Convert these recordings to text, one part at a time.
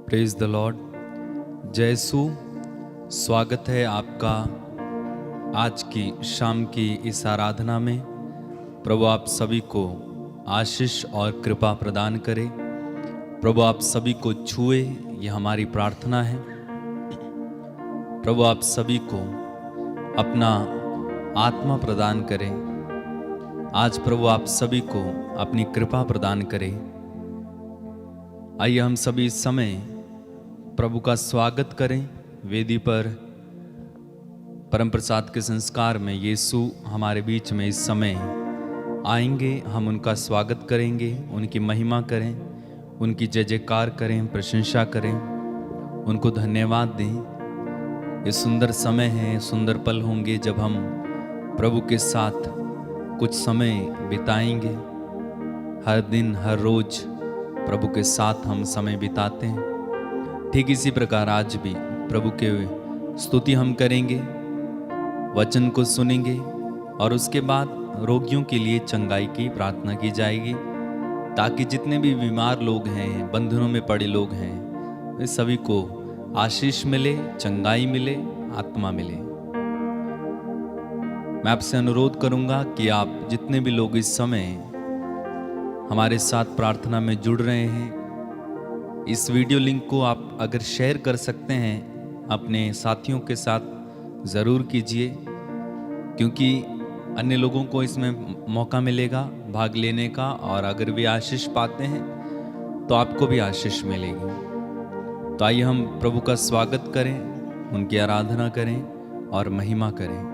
Praise the Lord. जय यीशु। स्वागत है आपका आज की शाम की इस आराधना में। प्रभु आप सभी को आशीष और कृपा प्रदान करे। प्रभु आप सभी को छुए, यह हमारी प्रार्थना है। प्रभु आप सभी को अपना आत्मा प्रदान करें। आज प्रभु आप सभी को अपनी कृपा प्रदान करें। आइए हम सभी इस समय प्रभु का स्वागत करें। वेदी पर परम प्रसाद के संस्कार में यीशु हमारे बीच में इस समय आएंगे। हम उनका स्वागत करेंगे, उनकी महिमा करें, उनकी जय जयकार करें, प्रशंसा करें, उनको धन्यवाद दें। ये सुंदर समय है, सुंदर पल होंगे जब हम प्रभु के साथ कुछ समय बिताएंगे। हर दिन हर रोज प्रभु के साथ हम समय बिताते हैं। ठीक इसी प्रकार आज भी प्रभु के स्तुति हम करेंगे, वचन को सुनेंगे और उसके बाद रोगियों के लिए चंगाई की प्रार्थना की जाएगी, ताकि जितने भी बीमार लोग हैं, बंधनों में पड़े लोग हैं, वे सभी को आशीष मिले, चंगाई मिले, आत्मा मिले। मैं आपसे अनुरोध करूंगा कि आप जितने भी लोग इस समय हमारे साथ प्रार्थना में जुड़ रहे हैं, इस वीडियो लिंक को आप अगर शेयर कर सकते हैं अपने साथियों के साथ ज़रूर कीजिए, क्योंकि अन्य लोगों को इसमें मौका मिलेगा भाग लेने का, और अगर वे आशीष पाते हैं तो आपको भी आशीष मिलेगी। तो आइए हम प्रभु का स्वागत करें, उनकी आराधना करें और महिमा करें।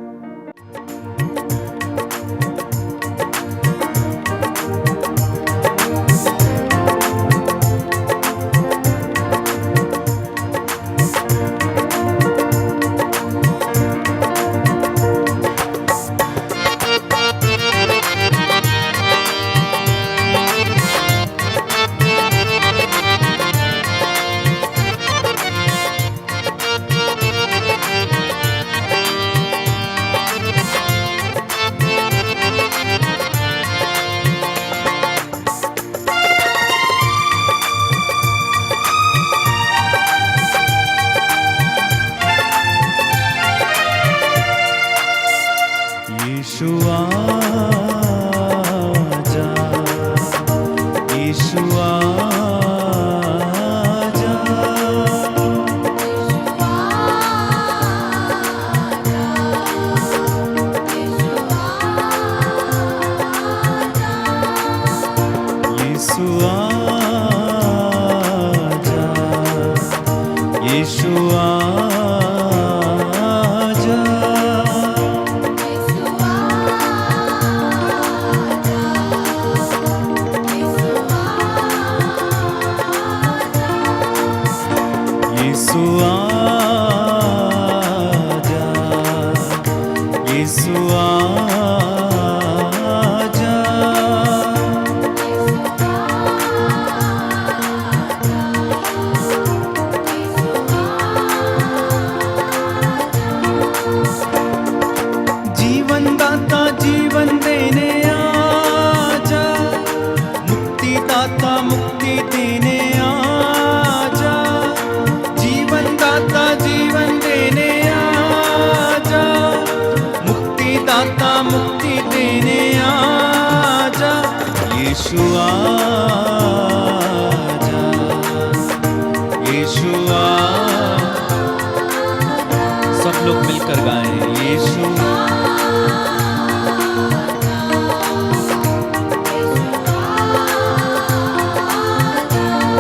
सब लोग मिलकर गाएं यीशु।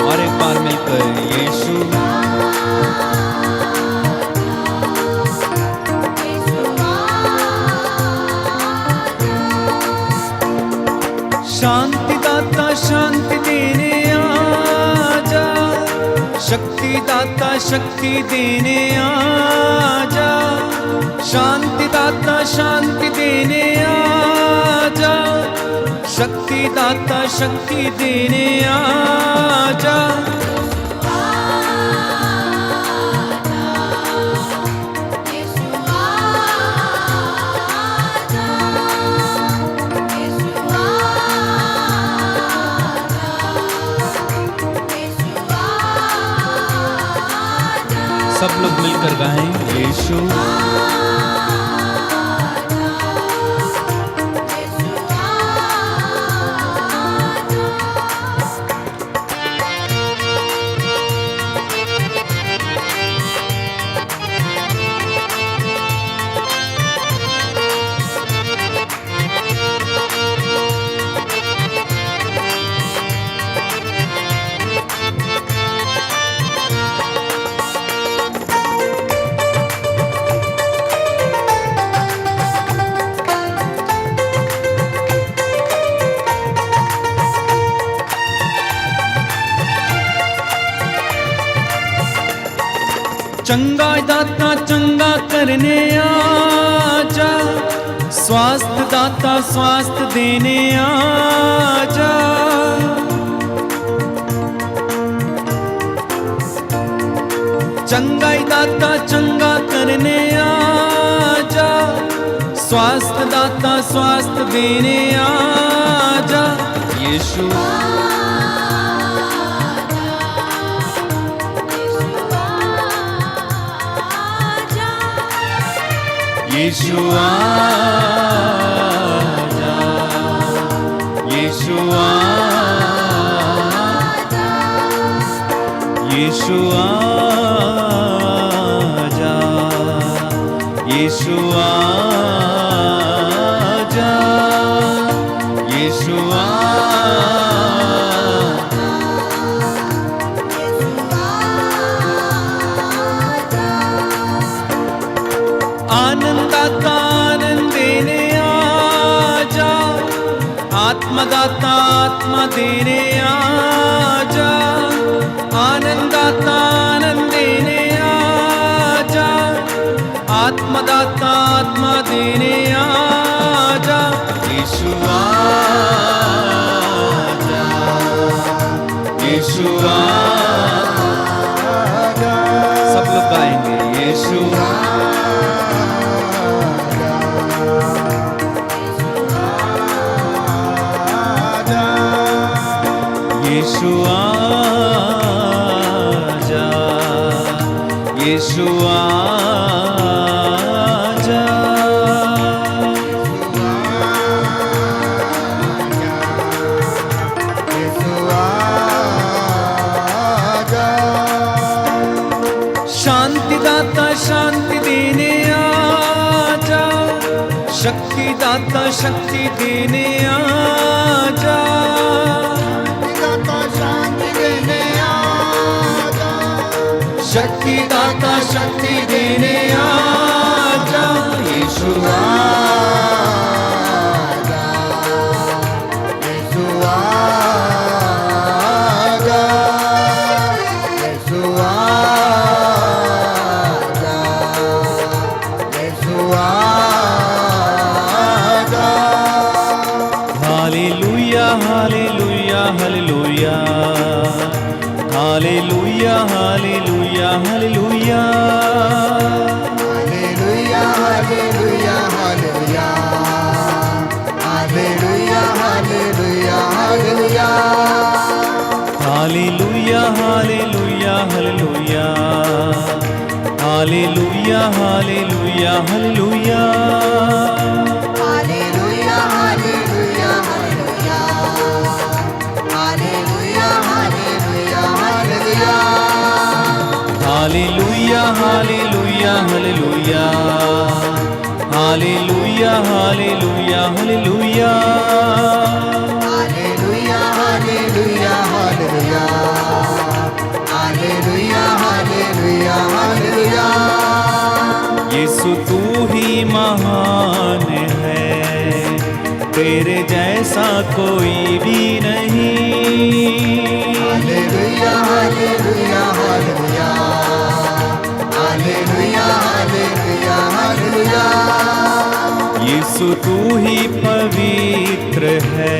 और एक बार मिलकर यीशु। शांति दाता शांति देने आजा, शक्ति दाता शक्ति देने आजा, शांति दाता शांति देने आजा, शक्ति दाता शक्ति देने आजा। सब लोग मिलकर गाएं यीशु। चंगा दाता चंगा करने आजा, स्वास्थ्य दाता स्वास्थ्य देने आजा। चंगा दाता चंगा करने आजा, स्वास्थ्य दाता स्वास्थ्य देने आजा। यीशु यीशु आजा, यीशु आजा, यीशु आजा, यीशु आजा, यीशु आनंदाता आनंद देने आजा, आत्मदाता आत्मा देने आजा। आनंदाता आनंद देने आजा, आत्मदाता आत्मा देने आजा। यीशु आजा, यीशु आजा। सब लोग गाएंगे यीशु यीशु आजा, यीशु आजा। शांति दाता शांति देने आजा, शक्ति दाता शक्ति देने आजा। शक्ति दाता शक्ति देने आजा। यीशु आजा, यीशु आजा, यीशु आजा, यीशु आजा। Hallelujah hallelujah hallelujah, hallelujah hallelujah hallelujah, hallelujah hallelujah hallelujah, hallelujah hallelujah hallelujah, hallelujah hallelujah hallelujah, hallelujah hallelujah hallelujah, hallelujah hallelujah hallelujah, hallelujah hallelujah hallelujah, hallelujah hallelujah hallelujah, hallelujah hallelujah hallelujah, hallelujah hallelujah hallelujah, hallelujah hallelujah hallelujah. Yeshu तू ही महान है, तेरे जैसा कोई भी नहीं। Hallelujah hallelujah hallelujah, hallelujah hallelujah hallelujah. Yeshu तू ही पवित्र है,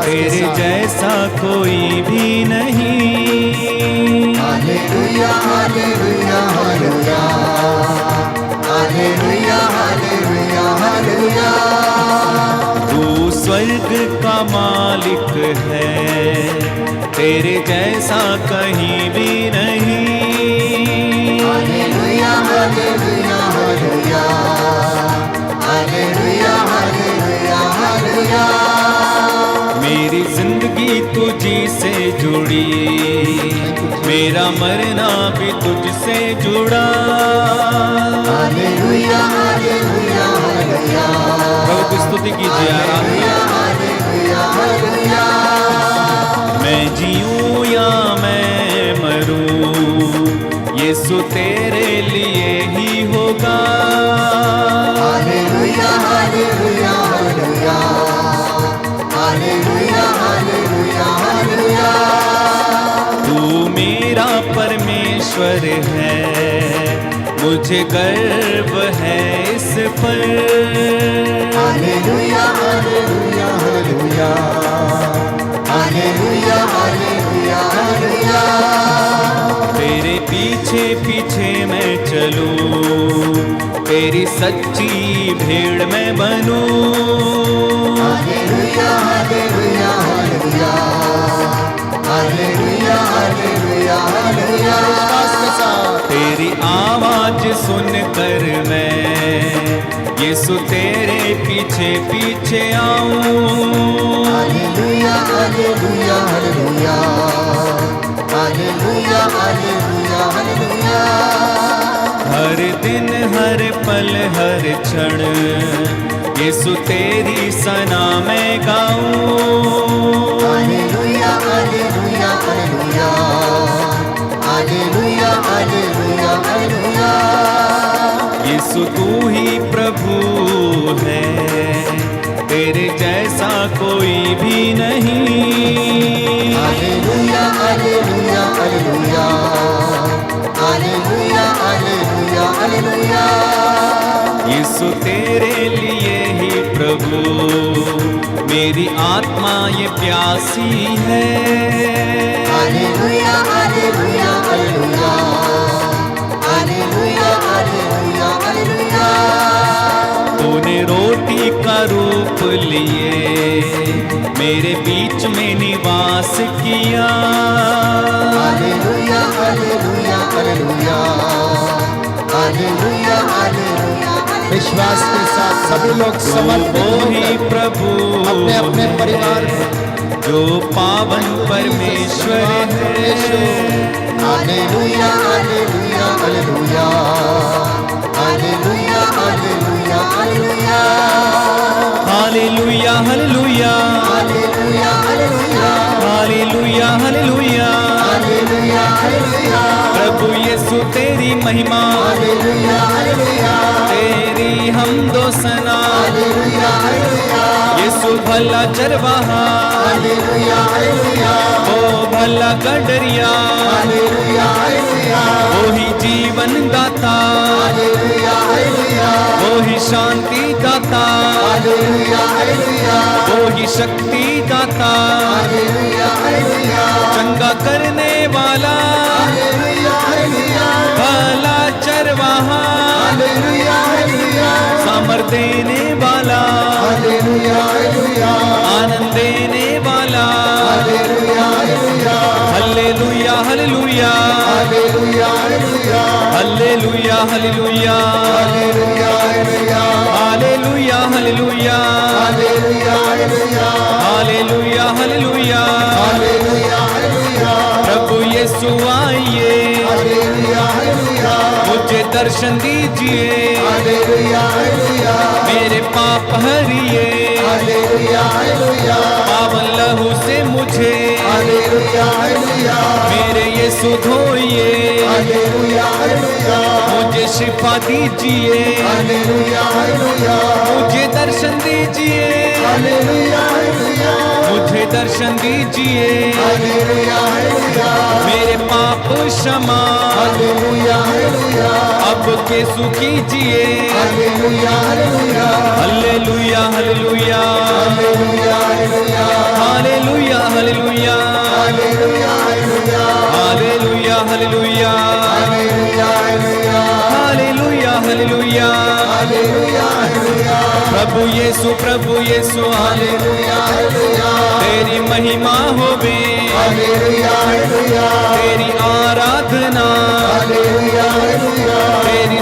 तेरे जैसा कोई भी नहीं। Hallelujah hallelujah hallelujah, hallelujah hallelujah hallelujah. तू स्वर्ग का मालिक है, तेरे जैसा कहीं भी नहीं। तुझसे जुड़ी, मेरा मरना भी तुझसे जुड़ा। हालेलुया हालेलुया हालेलुया प्रभु की स्तुति कीजिए, आराधना। हालेलुया हालेलुया मैं जीऊं या मैं मरूं, यीशु तेरे लिए ही होगा। Hallelujah hallelujah hallelujah hallelujah hallelujah hallelujah तू मेरा परमेश्वर है, मुझे गर्व है इस पर। Hallelujah hallelujah hallelujah hallelujah hallelujah hallelujah तेरे पीछे पीछे मैं चलूं, तेरी सच्ची भेड़ मैं बनूं। Hallelujah hallelujah hallelujah hallelujah hallelujah hallelujah विश्वास के साथ तेरी आवाज सुनकर मैं यीशु तेरे पीछे पीछे आऊं। Hallelujah hallelujah hallelujah hallelujah hallelujah hallelujah हर दिन हर पल हर क्षण यीशु तेरी सना मैं गाऊं। Hallelujah hallelujah hallelujah hallelujah hallelujah hallelujah Yeshu तू ही प्रभु है, तेरे जैसा कोई भी नहीं। Hallelujah hallelujah hallelujah hallelujah hallelujah hallelujah Yeshu तेरे लिए ही प्रभु मेरी आत्मा ये प्यासी है। Hallelujah hallelujah hallelujah hallelujah hallelujah hallelujah तूने रोटी का रूप लिए मेरे बीच में निवास किया। Hallelujah hallelujah hallelujah hallelujah hallelujah विश्वास के साथ सभी लोग समर्पित ही होकर प्रभु अपने अपने परिवार जो पावन परमेश्वर है। Hallelujah hallelujah hallelujah hallelujah hallelujah hallelujah hallelujah hallelujah hallelujah hallelujah hallelujah hallelujah hallelujah hallelujah प्रभु यीशु तेरी महिमा, हालेलुया हालेलुया तेरी हमदो सना। हालेलुया हालेलुया यीशु भला चरवाहा, हालेलुया हालेलुया ओ भला गडरिया, हालेलुया हालेलुया वो ही जीवन दाता, हालेलुया हालेलुया वो ही शांति दाता, हालेलुया हालेलुया वो ही शक्ति दाता, हालेलुया हालेलुया चंगा करने वाला, हालेलुया हालेलुया भला चरवाहा, हालेलुया हालेलुया सामर देने वाला, हालेलुया हालेलुया आनंद देने वाला। Hallelujah hallelujah hallelujah hallelujah hallelujah hallelujah hallelujah hallelujah hallelujah hallelujah hallelujah hallelujah hallelujah hallelujah hallelujah hallelujah hallelujah hallelujah प्रभु यीशु आइए, हालेलुया हालेलुया मुझे दर्शन दीजिए, हालेलुया हालेलुया मेरे पाप हरिए, हालेलुया हालेलुया पावन लहू से मुझे हालेलुया हालेलुया मेरे यीशु धोइए, हालेलुया हालेलुया मुझे शिफा दीजिए, हालेलुया हालेलुया मुझे दर्शन दीजिए, हालेलुया हालेलुया मुझे दर्शन दीजिए, हालेलुया हालेलुया मेरे पाप क्षमा हालेलुया हालेलुया अब केसु कीजिए। Hallelujah hallelujah hallelujah hallelujah hallelujah hallelujah hallelujah hallelujah hallelujah hallelujah hallelujah hallelujah hallelujah hallelujah hallelujah hallelujah hallelujah hallelujah प्रभु यीशु हालेलुया हालेलुया तेरी महिमा होवे, हालेलुया हालेलुया तेरी आराधना, हालेलुया हालेलुया तेरी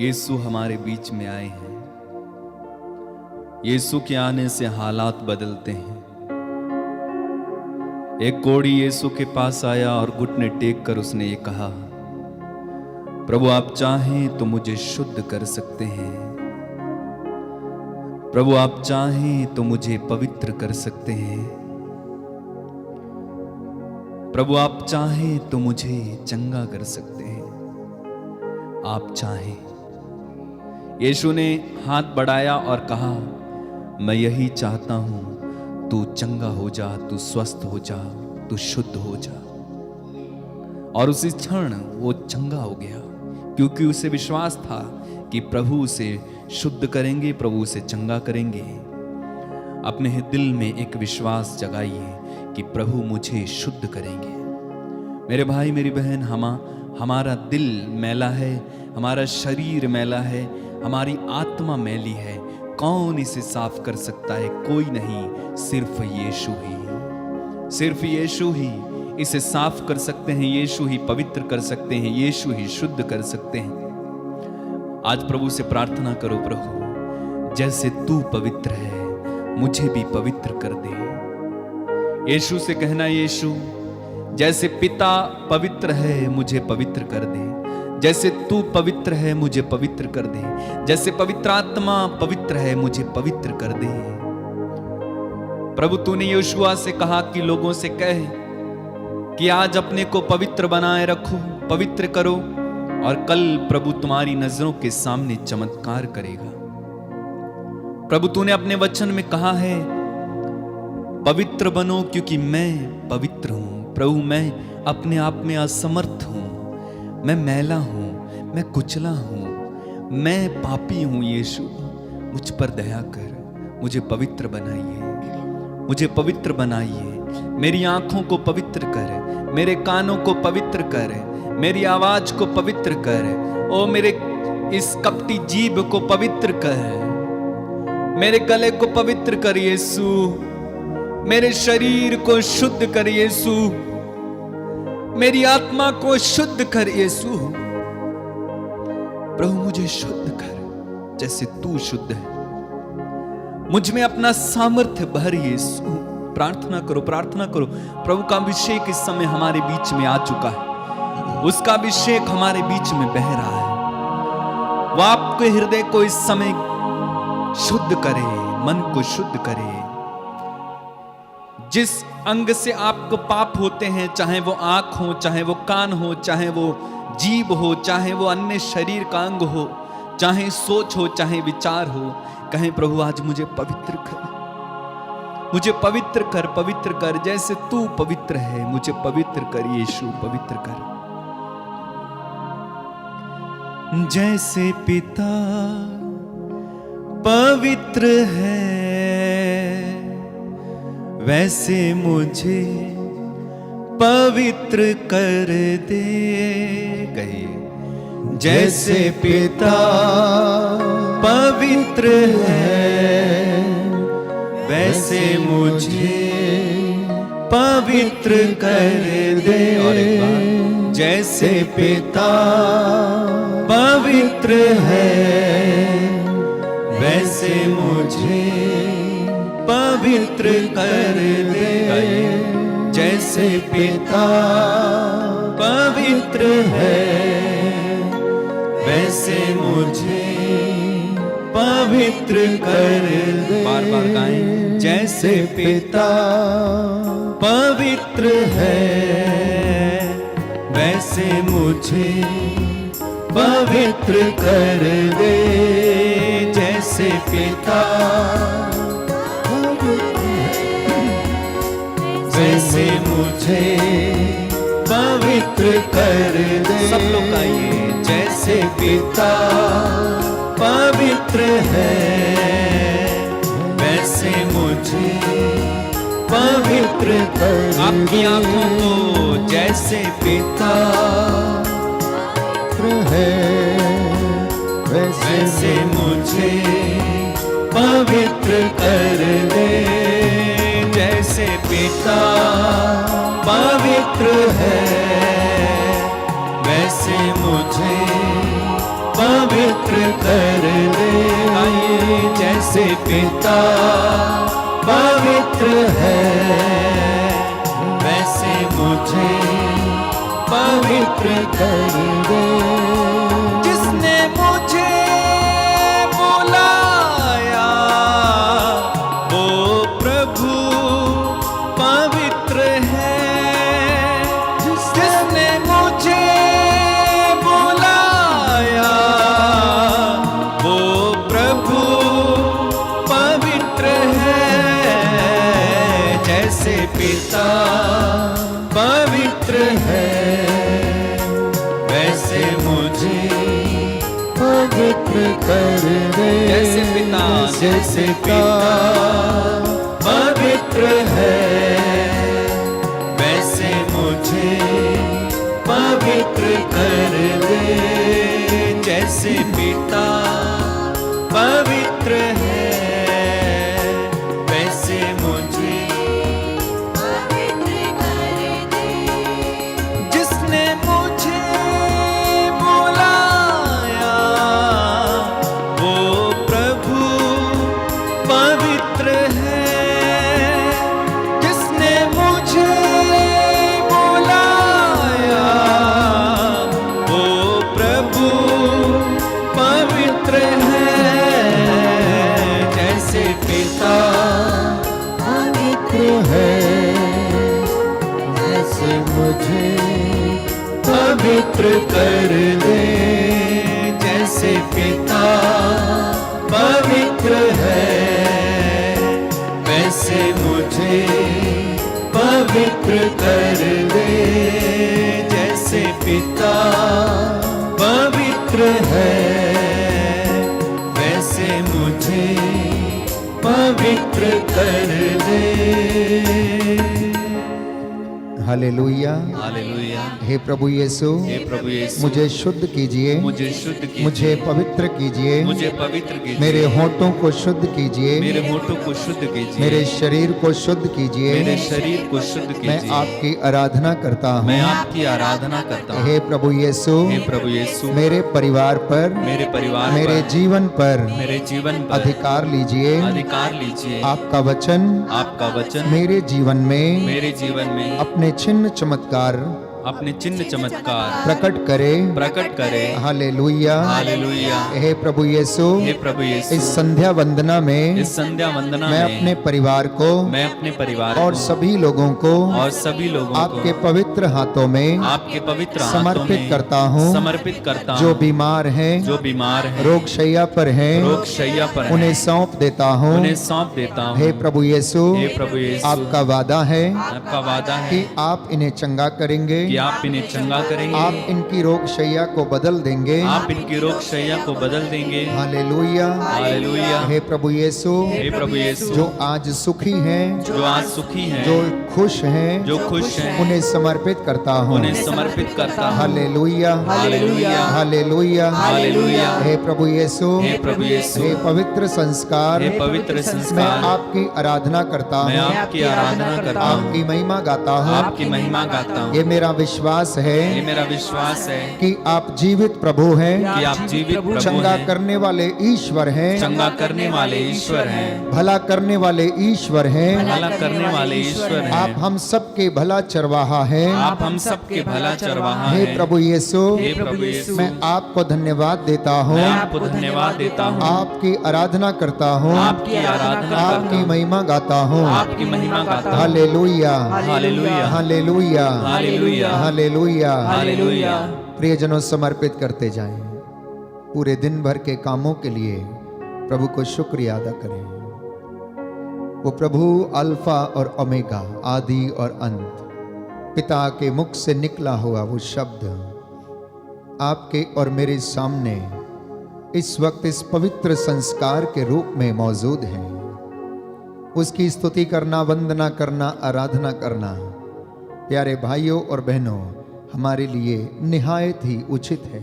यीशु हमारे बीच में आए हैं। यीशु के आने से हालात बदलते हैं। एक कोढ़ी यीशु के पास आया और घुटने टेक कर उसने ये कहा, प्रभु आप चाहें तो मुझे शुद्ध कर सकते हैं। प्रभु आप चाहें तो मुझे पवित्र कर सकते हैं। प्रभु आप चाहें तो मुझे चंगा कर सकते हैं। आप चाहें। यीशु ने हाथ बढ़ाया और कहा, मैं यही चाहता हूं, तू चंगा हो जा, तू स्वस्थ हो जा, तू शुद्ध हो जा। और उसी क्षण वो चंगा हो गया, क्योंकि उसे विश्वास था कि प्रभु उसे शुद्ध करेंगे, प्रभु उसे चंगा करेंगे। अपने दिल में एक विश्वास जगाइए कि प्रभु मुझे शुद्ध करेंगे। मेरे भाई मेरी बहन, हमारा दिल मैला है, हमारा शरीर मैला है, हमारी आत्मा मैली है। कौन इसे साफ कर सकता है? कोई नहीं, सिर्फ यीशु ही। सिर्फ यीशु ही इसे साफ कर सकते हैं, यीशु ही पवित्र कर सकते हैं, यीशु ही शुद्ध कर सकते हैं। आज प्रभु से प्रार्थना करो, प्रभु जैसे तू पवित्र है मुझे भी पवित्र कर दे। यीशु से कहना, यीशु जैसे पिता पवित्र है मुझे पवित्र कर दे, जैसे तू पवित्र है मुझे पवित्र कर दे, जैसे पवित्र आत्मा पवित्र है मुझे पवित्र कर दे। प्रभु तूने यहोशुआ से कहा कि लोगों से कह कि आज अपने को पवित्र बनाए रखो, पवित्र करो, और कल प्रभु तुम्हारी नजरों के सामने चमत्कार करेगा। प्रभु तूने अपने वचन में कहा है, पवित्र बनो क्योंकि मैं पवित्र हूं। प्रभु मैं अपने आप में असमर्थ हूं, मैं मैला हूं, मैं कुचला हूं, मैं पापी हूं। यीशु मुझ पर दया कर, मुझे पवित्र बनाइए, मुझे पवित्र बनाइए। मेरी आंखों को पवित्र कर, मेरे कानों को पवित्र कर, मेरी आवाज को पवित्र कर। ओ मेरे इस कपटी जीभ को पवित्र कर, मेरे गले को पवित्र कर यीशु, मेरे शरीर को शुद्ध कर यीशु, मेरी आत्मा को शुद्ध कर यीशु। प्रभु मुझे शुद्ध कर जैसे तू शुद्ध है। मुझ में अपना सामर्थ्य भर यीशु। प्रार्थना करो, प्रार्थना करो। प्रभु का अभिषेक इस समय हमारे बीच में आ चुका है, उसका अभिषेक हमारे बीच में बह रहा है। वो आपके हृदय को इस समय शुद्ध करे, मन को शुद्ध करे। जिस अंग से आपको पाप होते हैं, चाहे वो आंख हो, चाहे वो कान हो, चाहे वो जीभ हो, चाहे वो अन्य शरीर का अंग हो, चाहे सोच हो, चाहे विचार हो, कहें प्रभु आज मुझे पवित्र कर, मुझे पवित्र कर, पवित्र कर। जैसे तू पवित्र है मुझे पवित्र कर यीशु, पवित्र कर। जैसे पिता पवित्र है वैसे मुझे पवित्र कर दे। कहिए, जैसे पिता पवित्र है वैसे मुझे पवित्र कर दे। और एक बार, जैसे पिता पवित्र है वैसे मुझे पवित्र कर दे। जैसे पिता पवित्र है वैसे मुझे पवित्र कर दे। बार बार गाएं, जैसे पिता पवित्र है वैसे मुझे पवित्र कर दे। जैसे पिता वैसे मुझे पवित्र कर दे। सब लोग आइए, जैसे पिता पवित्र है वैसे मुझे पवित्र कर। आपकी आंखों को जैसे पिता है वैसे मुझे पवित्र कर दे। जैसे पिता पवित्र है वैसे मुझे पवित्र पिता पवित्र है, वैसे मुझे पवित्र कर दे। जिसने मुझे बुलाया वो प्रभु पवित्र है। जिसने मुझे बुलाया वो प्रभु पवित्र है। जैसे पिता पवित्र है, वैसे मुझे पवित्र कर दे। जैसे पिता जैसे पिता पवित्र है, वैसे मुझे पवित्र कर दे। जैसे पिता पवित्र है वैसे मुझे पवित्र कर दे। जिसने मुझे बुलाया वो प्रभु पवित्र है। जिसने मुझे बुलाया वो प्रभु पवित्र है। जैसे पिता पवित्र है, जैसे मुझे पवित्र कर दे। जैसे पिता पवित्र है, वैसे मुझे पवित्र कर दे। जैसे पिता पवित्र है, वैसे मुझे पवित्र कर दे। हालेलुया। हालेलुया। हे प्रभु यीशु, हे प्रभु यीशु मुझे शुद्ध कीजिए, मुझे शुद्ध कीजिए, मुझे पवित्र कीजिए, मुझे पवित्र कीजिए, मेरे होठों को शुद्ध कीजिए, मेरे होठों को शुद्ध कीजिए, मेरे शरीर को शुद्ध कीजिए। मेरे शरीर को शुद्ध कीजिए। मैं आपकी आराधना करता हूँ। मैं आपकी आराधना करता हूँ। हे प्रभु यीशु, हे प्रभु यीशु मेरे परिवार पर, मेरे परिवार मेरे पर, जीवन पर मेरे जीवन पर अधिकार लीजिए। अधिकार लीजिए। आपका वचन आपका वचन मेरे जीवन में मेरे जीवन में अपने चिन्ह चमत्कार अपने चिन्ह चमत्कार प्रकट करे। हालेलुया। हालेलुया। हे प्रभु यीशु, हे प्रभु यीशु इस संध्या वंदना में इस संध्या वंदना मैं में अपने परिवार को मैं अपने परिवार और को सभी लोगों को और सभी लोगों आपके को पवित्र हाथों में आपके पवित्र हाथों समर्पित में करता हूँ। समर्पित करता जो हूँ। बीमार हैं, जो बीमार है, रोग शैया पर हैं, रोग शैया पर हैं, उन्हें सौंप देता हूँ। उन्हें सौंप देता हूँ। हे प्रभु यीशु, हे प्रभु यीशु आपका वादा है आपका वादा है कि आप इन्हें चंगा करेंगे, कि आप इन्हें चंगा करेंगे। आप इनकी रोग शैया को बदल देंगे। आप इनकी रोग शैया को बदल देंगे। हालेलुया। हालेलुया। हे प्रभु यीशु, हे प्रभु यीशु जो आज सुखी हैं, जो आज सुखी हैं, जो खुश हैं, जो खुश हैं, उन्हें समर्पित करता हूँ। उन्हें समर्पित करता हूँ। हालेलुया। हालेलुया। हालेलुया। हालेलुया। हे प्रभु यीशु, हे प्रभु यीशु हे पवित्र संस्कार, हे पवित्र मैं संस्कार आपकी आराधना करता मैं हूँ, आपकी आराधना करता हूँ। आपकी महिमा गाता हूँ। आपकी महिमा गाता हूँ। ये मेरा विश्वास ये है मेरा विश्वास है कि आप जीवित प्रभु हैं, कि आप जीवित प्रभु चंगा हैं, करने वाले ईश्वर हैं, चंगा करने वाले ईश्वर हैं, भला करने वाले ईश्वर हैं। भला करने वाले ईश्वर हैं। आप हम सबके भला चरवाहा हैं। आप हम सबके भला चरवाहा हे हैं। प्रभु यीशु, हे प्रभु यीशु मैं आपको धन्यवाद देता हूँ, मैं आपको धन्यवाद देता हूँ। आपकी आराधना करता हूँ, आपकी आराधना करता आपकी हूँ। महिमा गाता हूँ। आपकी महिमा गाता हूँ। Hallelujah. Hallelujah. Hallelujah. Hallelujah. Hallelujah. Hallelujah. प्रियजनों, समर्पित करते जाएं। पूरे दिन भर के कामों के लिए प्रभु को शुक्रिया अदा करें। वो प्रभु अल्फा और ओमेगा, आदि और अंत, पिता के मुख से निकला हुआ वो शब्द आपके और मेरे सामने इस वक्त इस पवित्र संस्कार के रूप में मौजूद है। उसकी स्तुति करना, वंदना करना, आराधना करना, प्यारे भाइयों और बहनों, हमारे लिए निहायत ही उचित है।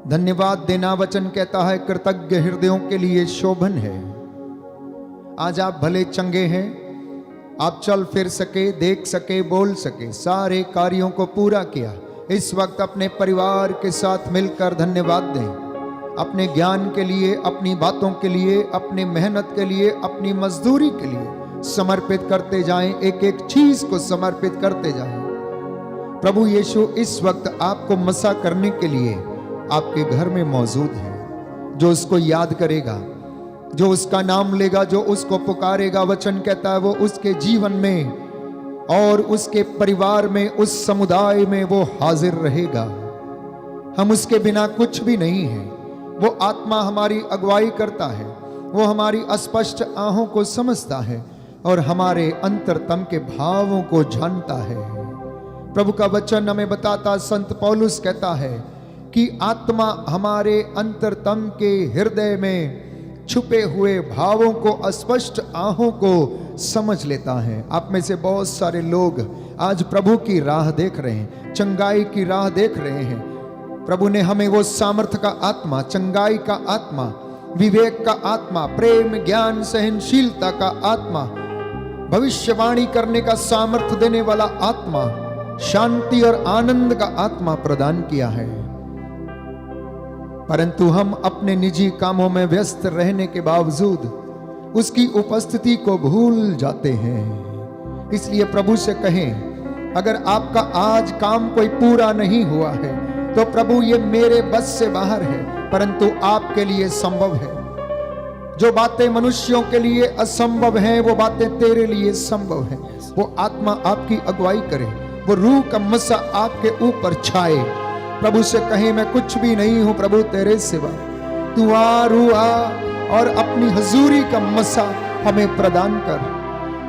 धन्यवाद देना, वचन कहता है, कृतज्ञ हृदयों के लिए शोभन है। आज आप भले चंगे हैं, आप चल फिर सके, देख सके, बोल सके, सारे कार्यों को पूरा किया। इस वक्त अपने परिवार के साथ मिलकर धन्यवाद दें। अपने ज्ञान के लिए, अपनी बातों के लिए, अपनी मेहनत के लिए, अपनी मजदूरी के लिए समर्पित करते जाएं, एक एक चीज को समर्पित करते जाएं। प्रभु यीशु इस वक्त आपको मसा करने के लिए आपके घर में मौजूद है। जो उसको याद करेगा, जो उसका नाम लेगा, जो उसको पुकारेगा, वचन कहता है वो उसके जीवन में और उसके परिवार में, उस समुदाय में वो हाजिर रहेगा। हम उसके बिना कुछ भी नहीं है। वो आत्मा हमारी अगुवाई करता है, वो हमारी अस्पष्ट आहों को समझता है और हमारे अंतरतम के भावों को जानता है। प्रभु का वचन हमें बताता, संत पौलुस कहता है कि आत्मा हमारे अंतरतम के हृदय में छुपे हुए भावों को, अस्पष्ट आहों को समझ लेता है। आप में से बहुत सारे लोग आज प्रभु की राह देख रहे हैं, चंगाई की राह देख रहे हैं। प्रभु ने हमें वो सामर्थ्य का आत्मा, चंगाई का आत्मा, विवेक का आत्मा, प्रेम, ज्ञान, सहनशीलता का आत्मा, भविष्यवाणी करने का सामर्थ्य देने वाला आत्मा, शांति और आनंद का आत्मा प्रदान किया है। परंतु हम अपने निजी कामों में व्यस्त रहने के बावजूद उसकी उपस्थिति को भूल जाते हैं। इसलिए प्रभु से कहें, अगर आपका आज काम कोई पूरा नहीं हुआ है तो प्रभु ये मेरे बस से बाहर है, परंतु आपके लिए संभव है। जो बातें मनुष्यों के लिए असंभव हैं, वो बातें तेरे लिए संभव हैं। वो आत्मा आपकी अगुवाई करे, वो रूह का मसा आपके ऊपर छाए। प्रभु से कहें, मैं कुछ भी नहीं हूं प्रभु तेरे सिवा, तू आ, रूह आ और अपनी हजूरी का मसा हमें प्रदान कर।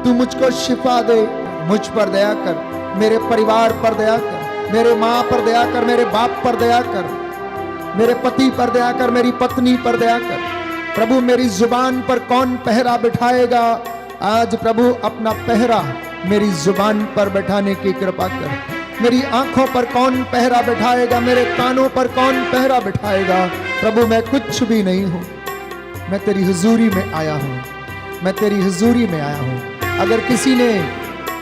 तू मुझको शिफा दे, मुझ पर दया कर, मेरे परिवार पर दया कर, मेरे माँ पर दया कर, मेरे बाप पर दया कर, मेरे पति पर दया कर, मेरी पत्नी पर दया कर। प्रभु मेरी जुबान पर कौन पहरा बिठाएगा? आज प्रभु अपना पहरा मेरी जुबान पर बैठाने की कृपा कर। मेरी आंखों पर कौन पहरा बिठाएगा? मेरे कानों पर कौन पहरा बिठाएगा? प्रभु मैं कुछ भी नहीं हूं, मैं तेरी हुजूरी में आया हूं, मैं तेरी हुजूरी में आया हूं। अगर किसी ने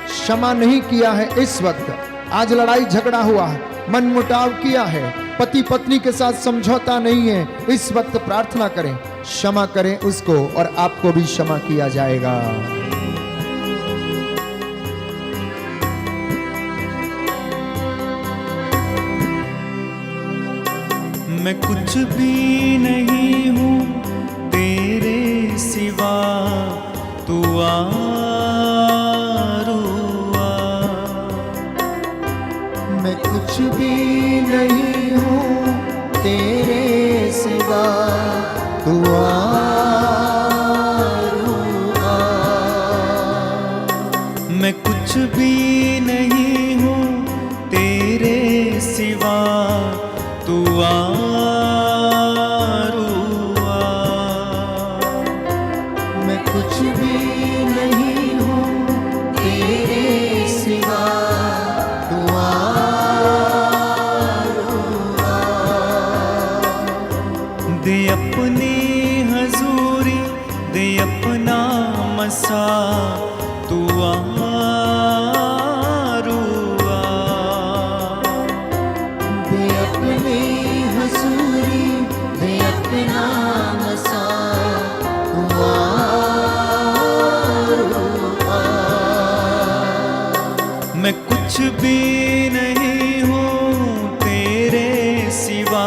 क्षमा नहीं किया है इस वक्त, आज लड़ाई झगड़ा हुआ है, मन मुटाव किया है, पति पत्नी के साथ समझौता नहीं है, इस वक्त प्रार्थना करें, क्षमा करें उसको और आपको भी क्षमा किया जाएगा। मैं कुछ भी नहीं हूँ तेरे सिवा, तू आ रूआ। मैं कुछ भी नहीं हूँ तेरे सिवा, तू आ रूआ। मैं कुछ भी नहीं हूँ तेरे सिवा, तू आ रूआ। मैं कुछ भी नहीं हूँ तेरे सिवा, तू आ रूआ। दे अपनी हजूरी, दे अपना मसा, तू आ रूआ। दे अपनी हजूरी, दे अपना मसा, तू आ रूआ। मैं कुछ भी नहीं हूँ तेरे सिवा,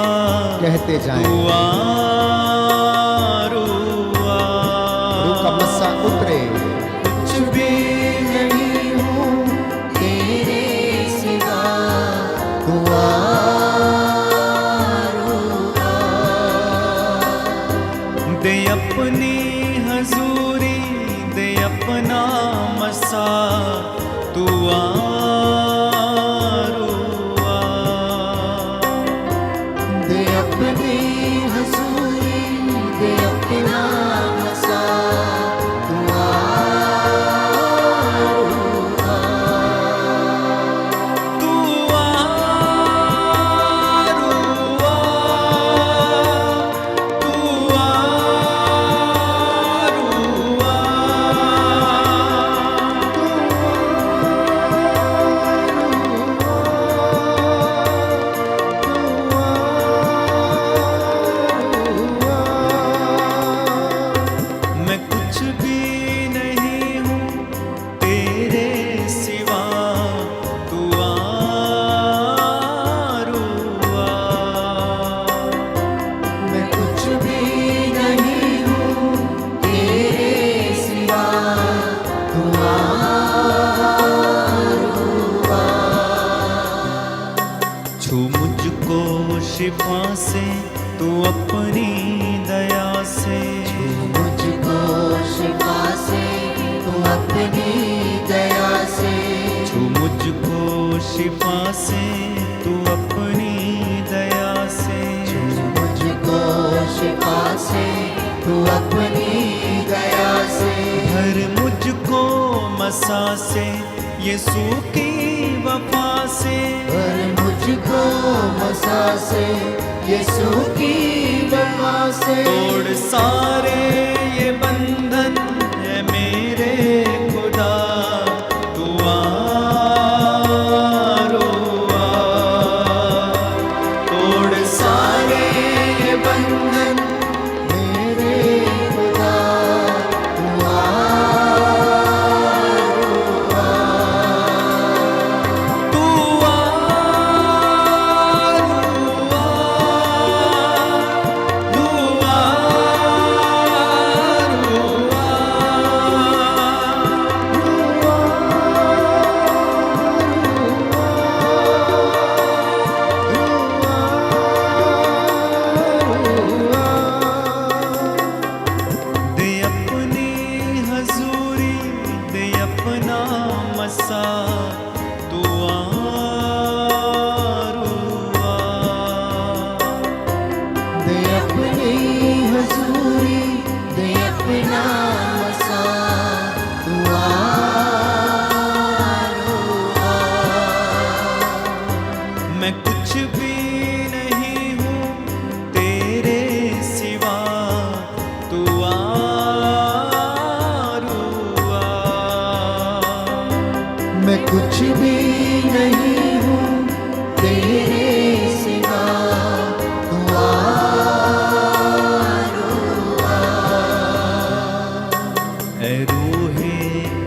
कहते जाएं, तू आ रूआ। रूह का मसा उतरे। कुछ भी नहीं हूँ तेरे सिवा, तू आ रूआ। दे अपनी हजूरी, दे अपना मसा, तू आ रूआ। दे अपनी हजूरी, दे अपना मसा, तू आ रूआ। तू आ रूआ, तू आ रूआ। शिफा से तू अपनी दया से, मुझको शिफा से तू अपनी दया से, छू मुझको शिफा से तू अपनी दया से, मुझको शिफा से तू अपनी दया से, भर मुझको मसा से यीशु की वफा से, भर मुझको मसा से यीशु की वफा से, तोड़ सारे ये बंधन है मेरे खुदा, तू आरोआ, तोड़ सारे ये बंधन मेरे खुदा तू तू दे अपनी हजूरी, दे अपना मसा, तू आरुआ, दे अपनी हजूरी दे अपना मसा तू आरोआ। मैं कुछ भी नहीं हूँ तेरे सिवा, तू आरुआ, मैं कुछ भी नहीं हूँ तेरे सिवा तू आरोआ। ऐ रूहे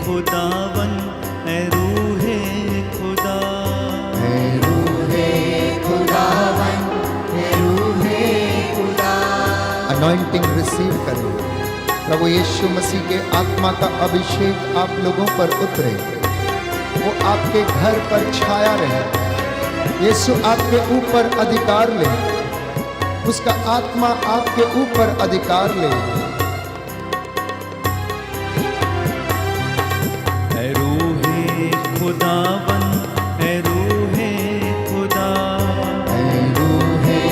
खुदावन, ऐ रूहे खुदा, है रूहे खुदावन, है रूहे खुदा। अनॉइंटिंग रिसीव करें। प्रभु यीशु मसीह के आत्मा का अभिषेक आप लोगों पर उतरे, वो आपके घर पर छाया रहे। यीशु आपके ऊपर अधिकार ले, उसका आत्मा आपके ऊपर अधिकार ले। ऐ रूहे खुदावन, ऐ रूहे खुदा, है रूहे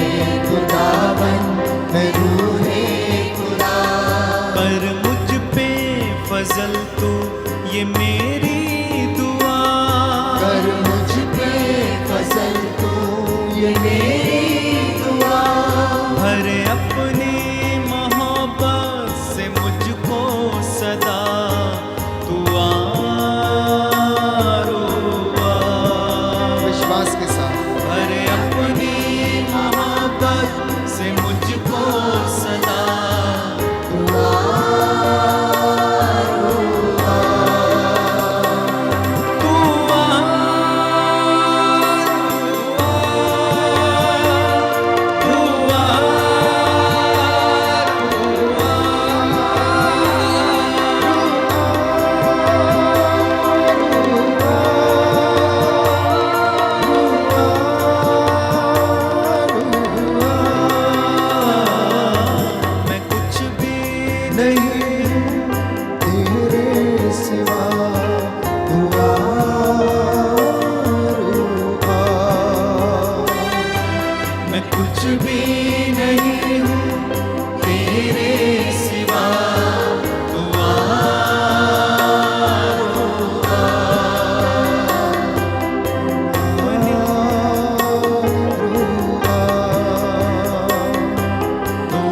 खुदावन, है रूहे खुदा। पर मुझ पे फजल तू ये मेरी दुआ, कर मुझ पे फजल तू ये मेरी दुआ। भर अपनी मोहब्बत से मुझको सदा, तू आरोआ, विश्वास के साथ भर अपनी मोहब्बत से मुझको सदा, तू आरोआ। तू मैं कुछ भी नहीं तेरे सिवा तू आरोआ। मैं कुछ भी नहीं हूँ तेरे सिवा, तू आरोआ, तू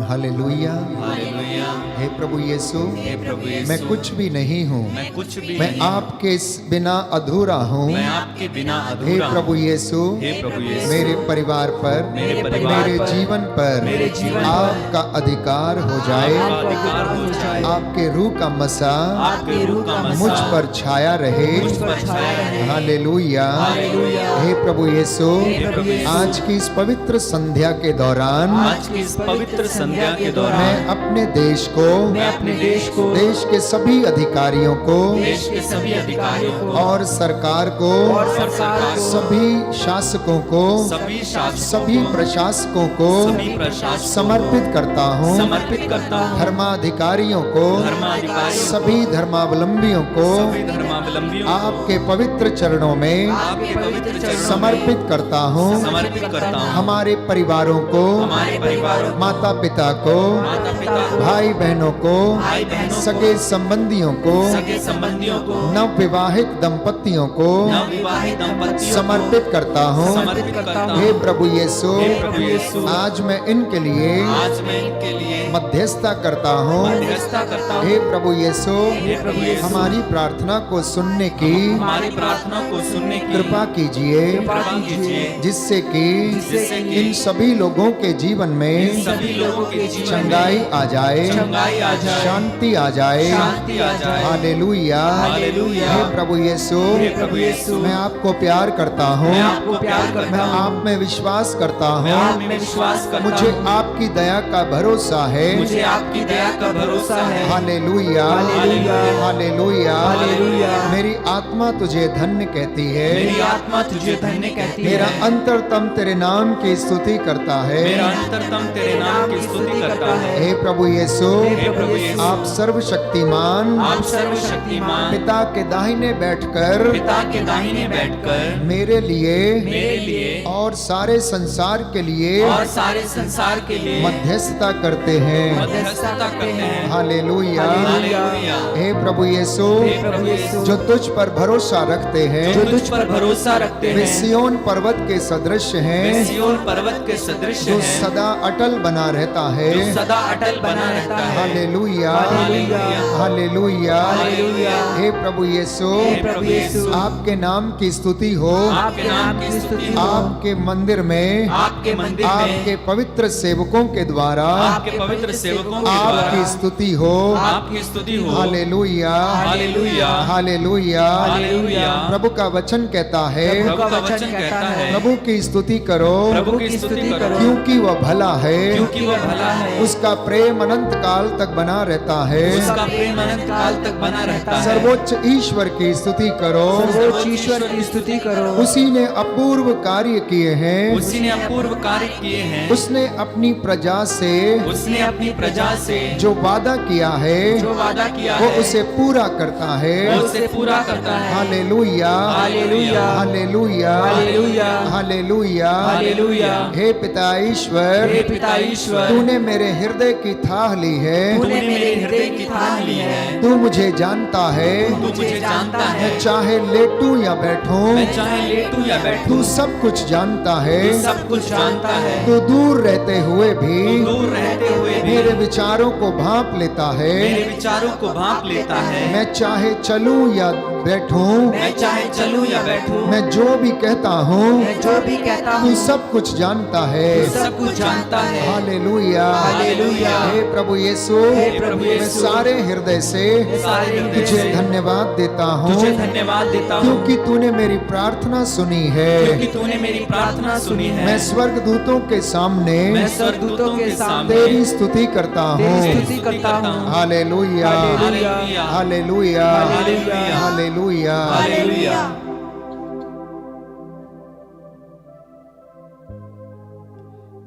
हालेलुया। हालेलुया। हे प्रभु यीशु, हे प्रभु यीशु, मैं कुछ भी नहीं हूँ, मैं कुछ भी मैं नहीं, आपके बिना अधूरा हूँ। मैं आपके बिना हे अधूरा हूँ। प्रभु यीशु, हे प्रभु यीशु, मेरे परिवार पर, मेरे परिवार मेरे पर, जीवन पर, मेरे जीवन पर आपका अधिकार हो जाए। आपका अधिकार हो जाए, आपके रूह का मसा आपके रूह का मसा मुझ पर छाया रहे। मुझ पर छाया रहे। हालेलुया। हालेलुया। हे प्रभु यीशु, हे प्रभु यीशु, आज की इस पवित्र संध्या के दौरान आज की इस पवित्र संध्या के दौरान मैं अपने देश को, मैं अपने देश को, देश के सभी अधिकारियों को देश के सभी अधिकारियों को और सरकार को, और सरकार को, सभी शासकों को, सभी शासकों सभी को, प्रशासकों को सभी प्रशासकों को समर्पित करता हूँ। समर्पित करता हूँ। धर्माधिकारियों को, धर्माधिकारियों को, सभी धर्मावलंबियों को सभी धर्मावलंबियों को आपके पवित्र चरणों में आपके पवित्र चरणों में समर्पित करता हूँ। समर्पित करता हूँ। हमारे परिवारों को, हमारे परिवारों को, माता पिता को, माता पिता को, भाई बहनों को, भाई बहनों को, सगे संबंधियों को, सगे संबंधियों को, नवविवाहित दंपतियों को नवविवाहित दंपतियों समर्पित करता को हूँ। समर्पित करता हूँ। हे प्रभु यीशु, हे प्रभु यीशु, आज मैं इनके लिए आज मैं इनके लिए मध्यस्थता करता हूँ। मध्यस्थता करता हूँ। हे प्रभु यीशु, हे प्रभु यीशु, हमारी प्रार्थना को सुनने की हमारी प्रार्थना को सुनने की कृपा कीजिए, कृपा कीजिए, जिससे कि जिससे कि इन सभी लोगों के जीवन में सभी लोगों के जीवन में चंगाई आ जाए, चंगाई आ जाए, शांति आ जाए। शांति आ जाए। Hallelujah, hallelujah. हे प्रभु यीशु, हे प्रभु यीशु, मैं आपको प्यार करता हूँ, मैं आपको प्यार करता मैं हूँ। आप में विश्वास करता मैं आप हूँ। में विश्वास करता मुझे हूँ। आपकी दया का भरोसा है। मुझे आपकी दया का भरोसा है। Hallelujah, hallelujah, hallelujah, hallelujah. मेरी आत्मा तुझे धन्य कहती है, मेरी आत्मा तुझे धन्य कहती है। मेरा अंतरतम तेरे नाम की स्तुति करता है। मेरा अंतरतम तेरे नाम की स्तुति करता है। हे प्रभु यीशु, हे प्रभु यीशु, आप सर्वशक्तिमान आप सर्वशक्तिमान पिता के दाहिने बैठकर पिता के दाहिने बैठकर मेरे लिए और सारे संसार के लिए और सारे संसार के लिए मध्यस्थता करते हैं। मध्यस्थता करते हैं। Hallelujah, hallelujah. हे प्रभु यीशु, हे प्रभु यीशु, जो तुझ पर भरोसा रखते हैं, जो तुझ पर भरोसा रखते वे हैं, सिय्योन पर्वत के सदृश वे हैं, सिय्योन पर्वत के सदृश जो हैं, सदा अटल बना रहता है। जो सदा अटल बना रहता है। Hallelujah, hallelujah, hallelujah, hallelujah. हे प्रभु यीशु, हे प्रभु यीशु, आपके नाम की स्तुति हो, आपके नाम की स्तुति हो, आपके मंदिर में, आपके मंदिर में, आपके पवित्र सेवकों के द्वारा आपके पवित्र सेवकों के आपकी द्वारा स्तुति हो। आपकी स्तुति हो। Hallelujah, hallelujah, hallelujah, hallelujah. प्रभु का वचन कहता है, प्रभु का वचन कहता है, प्रभु की स्तुति करो, प्रभु की स्तुति करो, क्योंकि वह भला है, क्योंकि वह भला है, उसका प्रेम अनंत काल तक बना रहता है। उसका प्रेम अनंत काल तक बना रहता है। सर्वोच्च ईश्वर की स्तुति करो, सर्वोच्च ईश्वर की स्तुति करो। उसी ने अपूर्व कार्य किए हैं, उसी ने अपूर्व कार्य किए हैं। उसने अपनी प्रजा से उसने अपनी प्रजा से जो वादा किया है, जो वादा किया वो है, उसे पूरा करता है। वो उसे पूरा करता है। Hallelujah, hallelujah, hallelujah, hallelujah, hallelujah, hallelujah. हे पिता ईश्वर, हे पिता ईश्वर, तूने मेरे हृदय की थाह ली है, तूने मेरे हृदय की थाह ली है। तू मुझे जानता है, तू मुझे जानता है। मैं चाहे लेटूं या बैठूं, मैं चाहे लेटूं या बैठूं, तू सब कुछ जानता है। तू सब कुछ जानता है। तू दूर रहते हुए भी तू दूर रहते हुए भी मेरे विचारों को भांप लेता है। मेरे विचारों को भांप लेता है। मैं चाहे चलूं या बैठूं, मैं चाहे चलूं या बैठूं, मैं जो भी कहता हूँ, मैं जो भी कहता तू हूँ, सब कुछ जानता है। तू सब कुछ जानता है। Hallelujah, hallelujah. हे प्रभु यीशु, हे प्रभु मैं यीशु, सारे हृदय से सारे हृदय तुझे से धन्यवाद देता हूँ, तुझे धन्यवाद देता हूँ, क्योंकि तूने मेरी प्रार्थना सुनी है। क्योंकि तूने मेरी प्रार्थना सुनी है। मैं स्वर्गदूतों के सामने मैं स्वर्गदूतों के सामने तेरी स्तुति करता हूँ। तेरी स्तुति करता हूँ। Hallelujah, hallelujah, hallelujah, hallelujah, hallelujah. Hallelujah.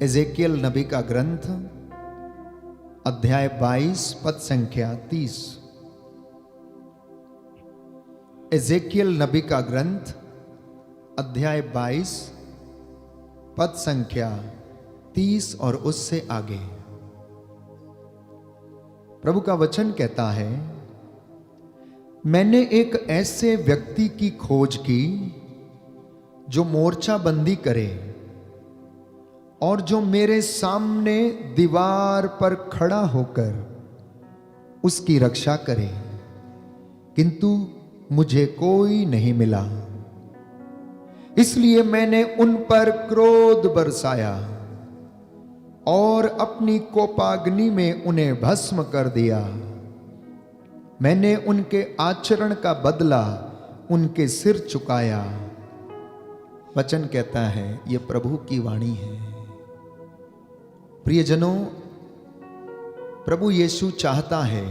Ezekiel नबी का ग्रंथ अध्याय 22 पद संख्या 30। एजेकियल नबी का ग्रंथ अध्याय 22 पद संख्या 30 और उससे आगे। प्रभु का वचन कहता है, मैंने एक ऐसे व्यक्ति की खोज की जो मोर्चाबंदी करे और जो मेरे सामने दीवार पर खड़ा होकर उसकी रक्षा करे, किंतु मुझे कोई नहीं मिला। इसलिए मैंने उन पर क्रोध बरसाया और अपनी कोपाग्नि में उन्हें भस्म कर दिया। मैंने उनके आचरण का बदला उनके सिर चुकाया। वचन कहता है, यह प्रभु की वाणी है। प्रियजनों, प्रभु यीशु चाहता है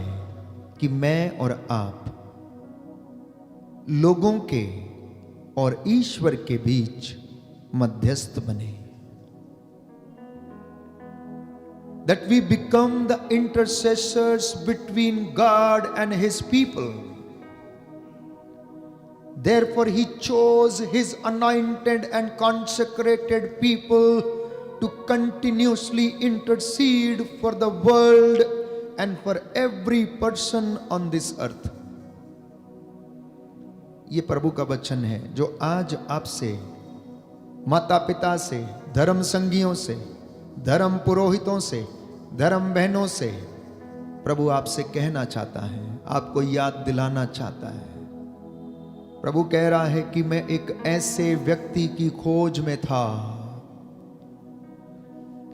कि मैं और आप लोगों के और ईश्वर के बीच मध्यस्थ बने, that we become the intercessors between God and his people. Therefore he chose his anointed and consecrated people to continuously intercede for the world and for every person on this earth. ये प्रभु का वचन है जो आज आपसे, माता पिता से, धर्म संगियों से, धर्म पुरोहितों से, धर्म बहनों से प्रभु आपसे कहना चाहता है, आपको याद दिलाना चाहता है। प्रभु कह रहा है कि मैं एक ऐसे व्यक्ति की खोज में था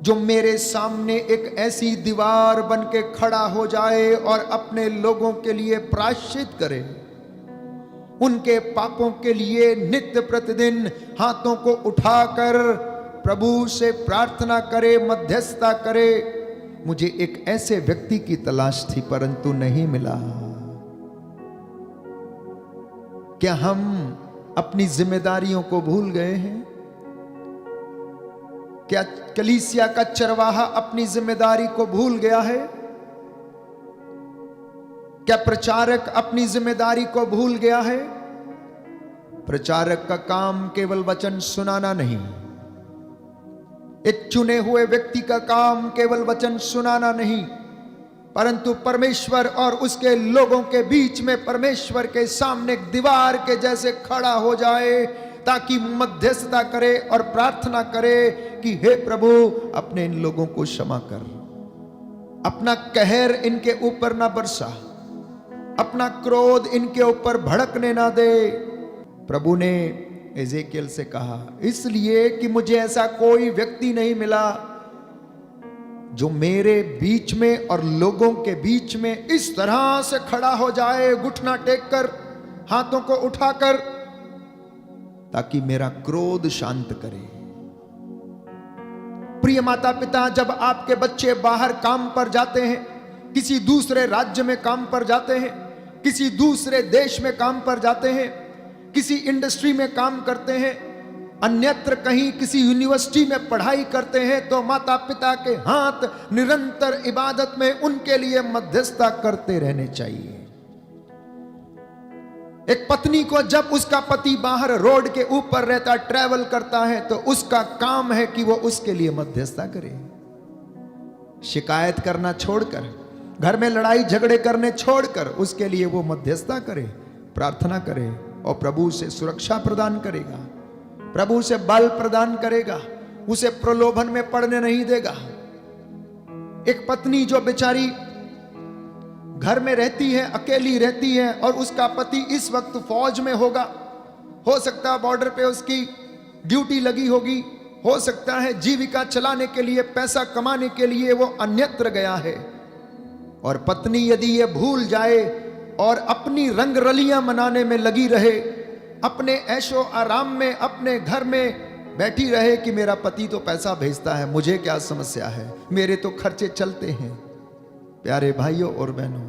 जो मेरे सामने एक ऐसी दीवार बन के खड़ा हो जाए और अपने लोगों के लिए प्रायश्चित करे, उनके पापों के लिए नित्य प्रतिदिन हाथों को उठाकर प्रभु से प्रार्थना करे, मध्यस्थता करे। मुझे एक ऐसे व्यक्ति की तलाश थी परंतु नहीं मिला। क्या हम अपनी जिम्मेदारियों को भूल गए हैं? क्या कलीसिया का चरवाहा अपनी जिम्मेदारी को भूल गया है? क्या प्रचारक अपनी जिम्मेदारी को भूल गया है? प्रचारक का काम केवल वचन सुनाना नहीं, एक चुने हुए व्यक्ति का काम केवल वचन सुनाना नहीं, परंतु परमेश्वर और उसके लोगों के बीच में परमेश्वर के सामने एक दीवार के जैसे खड़ा हो जाए ताकि मध्यस्थता करे और प्रार्थना करे कि हे प्रभु अपने इन लोगों को क्षमा कर, अपना कहर इनके ऊपर ना बरसा, अपना क्रोध इनके ऊपर भड़कने ना दे। प्रभु ने एजेकियल से कहा, इसलिए कि मुझे ऐसा कोई व्यक्ति नहीं मिला जो मेरे बीच में और लोगों के बीच में इस तरह से खड़ा हो जाए, घुटना टेक कर, हाथों को उठाकर, ताकि मेरा क्रोध शांत करे। प्रिय माता पिता, जब आपके बच्चे बाहर काम पर जाते हैं, किसी दूसरे राज्य में काम पर जाते हैं, किसी दूसरे देश में काम पर जाते हैं, किसी इंडस्ट्री में काम करते हैं, अन्यत्र कहीं किसी यूनिवर्सिटी में पढ़ाई करते हैं, तो माता पिता के हाथ निरंतर इबादत में उनके लिए मध्यस्थता करते रहने चाहिए। एक पत्नी को जब उसका पति बाहर रोड के ऊपर रहता, ट्रैवल करता है, तो उसका काम है कि वो उसके लिए मध्यस्थता करे। शिकायत करना छोड़कर, घर में लड़ाई झगड़े करने छोड़कर उसके लिए वो मध्यस्थता करे, प्रार्थना करे और प्रभु से सुरक्षा प्रदान करेगा, प्रभु से बल प्रदान करेगा, उसे प्रलोभन में पड़ने नहीं देगा। एक पत्नी जो बेचारी घर में रहती है, अकेली रहती है और उसका पति इस वक्त फौज में होगा, हो सकता है बॉर्डर पे उसकी ड्यूटी लगी होगी, हो सकता है जीविका चलाने के लिए, पैसा कमाने के लिए वो अन्यत्र गया है, और पत्नी यदि ये भूल जाए और अपनी रंगरलियां मनाने में लगी रहे, अपने ऐशो आराम में अपने घर में बैठी रहे कि मेरा पति तो पैसा भेजता है, मुझे क्या समस्या है, मेरे तो खर्चे चलते हैं। प्यारे भाइयों और बहनों,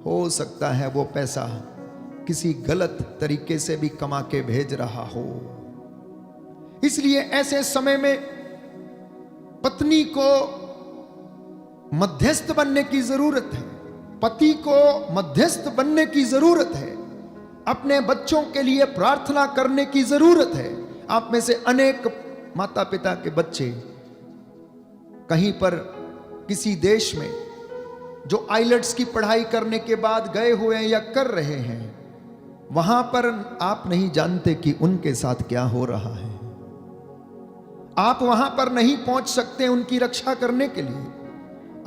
हो सकता है वो पैसा किसी गलत तरीके से भी कमा के भेज रहा हो। इसलिए ऐसे समय में पत्नी को मध्यस्थ बनने की जरूरत है, पति को मध्यस्थ बनने की जरूरत है, अपने बच्चों के लिए प्रार्थना करने की जरूरत है। आप में से अनेक माता पिता के बच्चे कहीं पर किसी देश में जो आइलेट्स की पढ़ाई करने के बाद गए हुए हैं या कर रहे हैं, वहां पर आप नहीं जानते कि उनके साथ क्या हो रहा है। आप वहां पर नहीं पहुंच सकते उनकी रक्षा करने के लिए,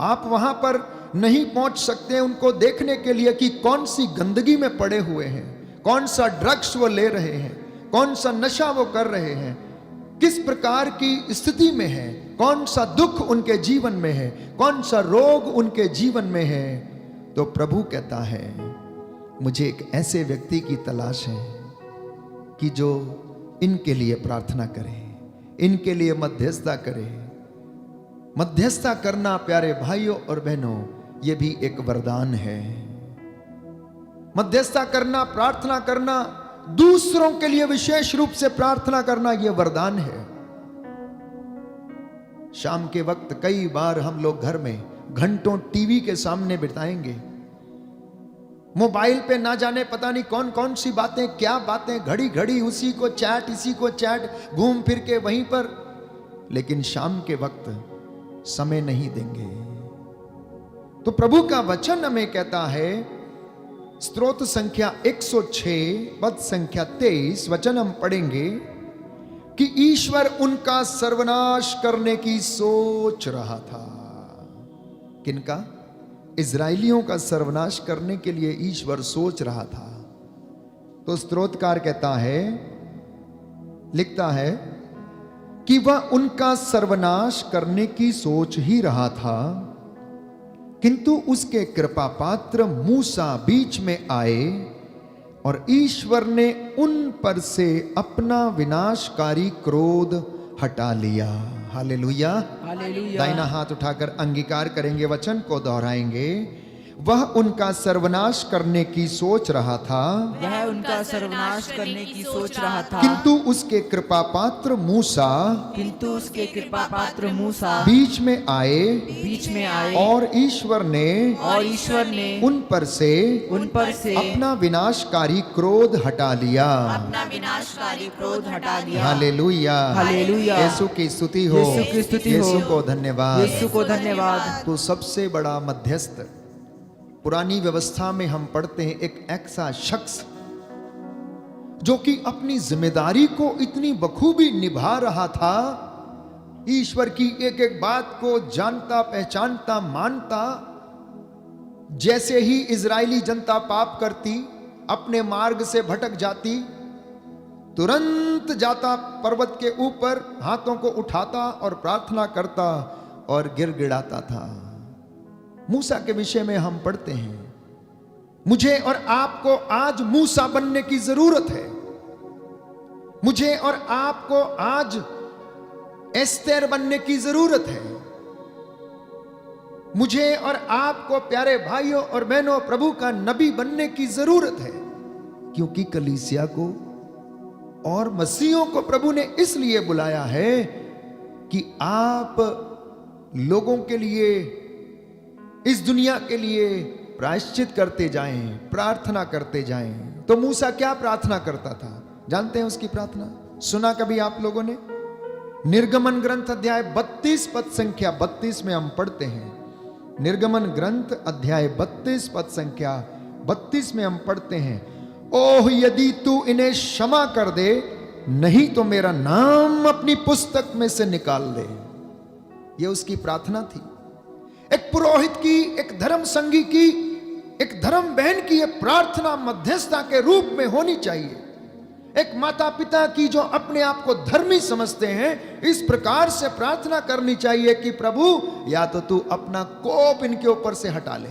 आप वहां पर नहीं पहुंच सकते उनको देखने के लिए कि कौन सी गंदगी में पड़े हुए हैं, कौन सा ड्रग्स वो ले रहे हैं, कौन सा नशा वो कर रहे हैं, किस प्रकार की स्थिति में है, कौन सा दुख उनके जीवन में है, कौन सा रोग उनके जीवन में है। तो प्रभु कहता है, मुझे एक ऐसे व्यक्ति की तलाश है कि जो इनके लिए प्रार्थना करे, इनके लिए मध्यस्थता करे। मध्यस्थता करना प्यारे भाइयों और बहनों यह भी एक वरदान है। मध्यस्थता करना, प्रार्थना करना, दूसरों के लिए विशेष रूप से प्रार्थना करना, यह वरदान है। शाम के वक्त कई बार हम लोग घर में घंटों टीवी के सामने बिताएंगे, मोबाइल पे ना जाने पता नहीं कौन कौन सी बातें, क्या बातें, घड़ी घड़ी उसी को चैट, इसी को चैट, घूम फिर के वहीं पर, लेकिन शाम के वक्त समय नहीं देंगे। तो प्रभु का वचन हमें कहता है, स्तोत्र संख्या 106 पद संख्या 23 वचन हम पढ़ेंगे कि ईश्वर उनका सर्वनाश करने की सोच रहा था। किनका? इजराइलियों का सर्वनाश करने के लिए ईश्वर सोच रहा था। तो स्तोत्रकार कहता है, लिखता है कि वह उनका सर्वनाश करने की सोच ही रहा था, किंतु उसके कृपा पात्र मूसा बीच में आए और ईश्वर ने उन पर से अपना विनाशकारी क्रोध हटा लिया। Hallelujah, hallelujah. दाहिना हाथ उठाकर अंगीकार करेंगे, वचन को दोहराएंगे। वह उनका सर्वनाश करने की सोच रहा था, वह उनका सर्वनाश करने की सोच रहा था, किंतु उसके कृपा पात्र मूसा किंतु उसके कृपा पात्र मूसा बीच में आए बीच में आए और ईश्वर ने उन पर से अपना विनाशकारी क्रोध हटा लिया। Hallelujah, hallelujah. यीशु की स्तुति हो, यीशु की स्तुति हो। यीशु को धन्यवाद, यीशु को धन्यवाद। तो सबसे बड़ा मध्यस्थ पुरानी व्यवस्था में हम पढ़ते हैं, एक ऐसा शख्स जो कि अपनी जिम्मेदारी को इतनी बखूबी निभा रहा था, ईश्वर की एक एक बात को जानता, पहचानता, मानता। जैसे ही इजरायली जनता पाप करती, अपने मार्ग से भटक जाती, तुरंत जाता पर्वत के ऊपर, हाथों को उठाता और प्रार्थना करता और गिड़गिड़ाता था। मूसा के विषय में हम पढ़ते हैं, मुझे और आपको आज मूसा बनने की जरूरत है। मुझे और आपको आज एस्तेर बनने की जरूरत है। मुझे और आपको प्यारे भाइयों और बहनों प्रभु का नबी बनने की जरूरत है, क्योंकि कलीसिया को और मसीहों को प्रभु ने इसलिए बुलाया है कि आप लोगों के लिए, इस दुनिया के लिए प्रायश्चित करते जाएं, प्रार्थना करते जाएं। तो मूसा क्या प्रार्थना करता था? जानते हैं उसकी प्रार्थना? सुना कभी आप लोगों ने? निर्गमन ग्रंथ अध्याय 32 पद संख्या 32 में हम पढ़ते हैं। निर्गमन ग्रंथ अध्याय 32 पद संख्या 32 में हम पढ़ते हैं, ओह यदि तू इन्हें क्षमा कर दे, नहीं तो मेरा नाम अपनी पुस्तक में से निकाल दे। यह उसकी प्रार्थना थी। एक पुरोहित की, एक धर्म संगी की, एक धर्म बहन की यह प्रार्थना मध्यस्थता के रूप में होनी चाहिए। एक माता पिता की जो अपने आप को धर्मी समझते हैं, इस प्रकार से प्रार्थना करनी चाहिए कि प्रभु या तो तू अपना कोप इनके ऊपर से हटा ले,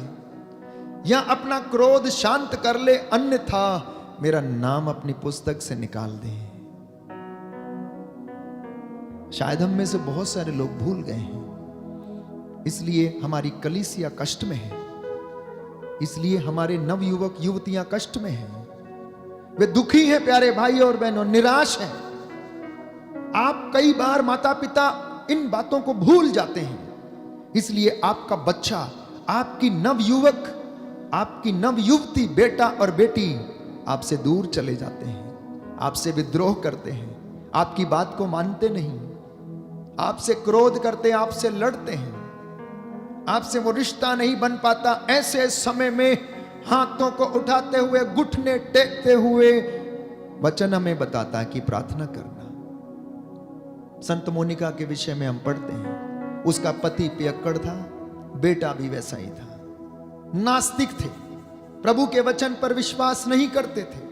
या अपना क्रोध शांत कर ले, अन्यथा मेरा नाम अपनी पुस्तक से निकाल दे। शायद हम में से बहुत सारे लोग भूल गए हैं, इसलिए हमारी कलीसिया कष्ट में है, इसलिए हमारे नवयुवक युवतियां कष्ट में हैं। वे दुखी हैं प्यारे भाई और बहनों, निराश हैं। आप कई बार माता पिता इन बातों को भूल जाते हैं, इसलिए आपका बच्चा, आपकी नवयुवक, आपकी नवयुवती, बेटा और बेटी आपसे दूर चले जाते हैं, आपसे विद्रोह करते हैं, आपकी बात को मानते नहीं, आपसे क्रोध करते, आपसे लड़ते हैं, आपसे वो रिश्ता नहीं बन पाता। ऐसे समय में हाथों को उठाते हुए, घुटने टेकते हुए वचन हमें बताता है कि प्रार्थना करना। संत मोनिका के विषय में हम पढ़ते हैं, उसका पति पियक्कड़ था, बेटा भी वैसा ही था, नास्तिक थे, प्रभु के वचन पर विश्वास नहीं करते थे।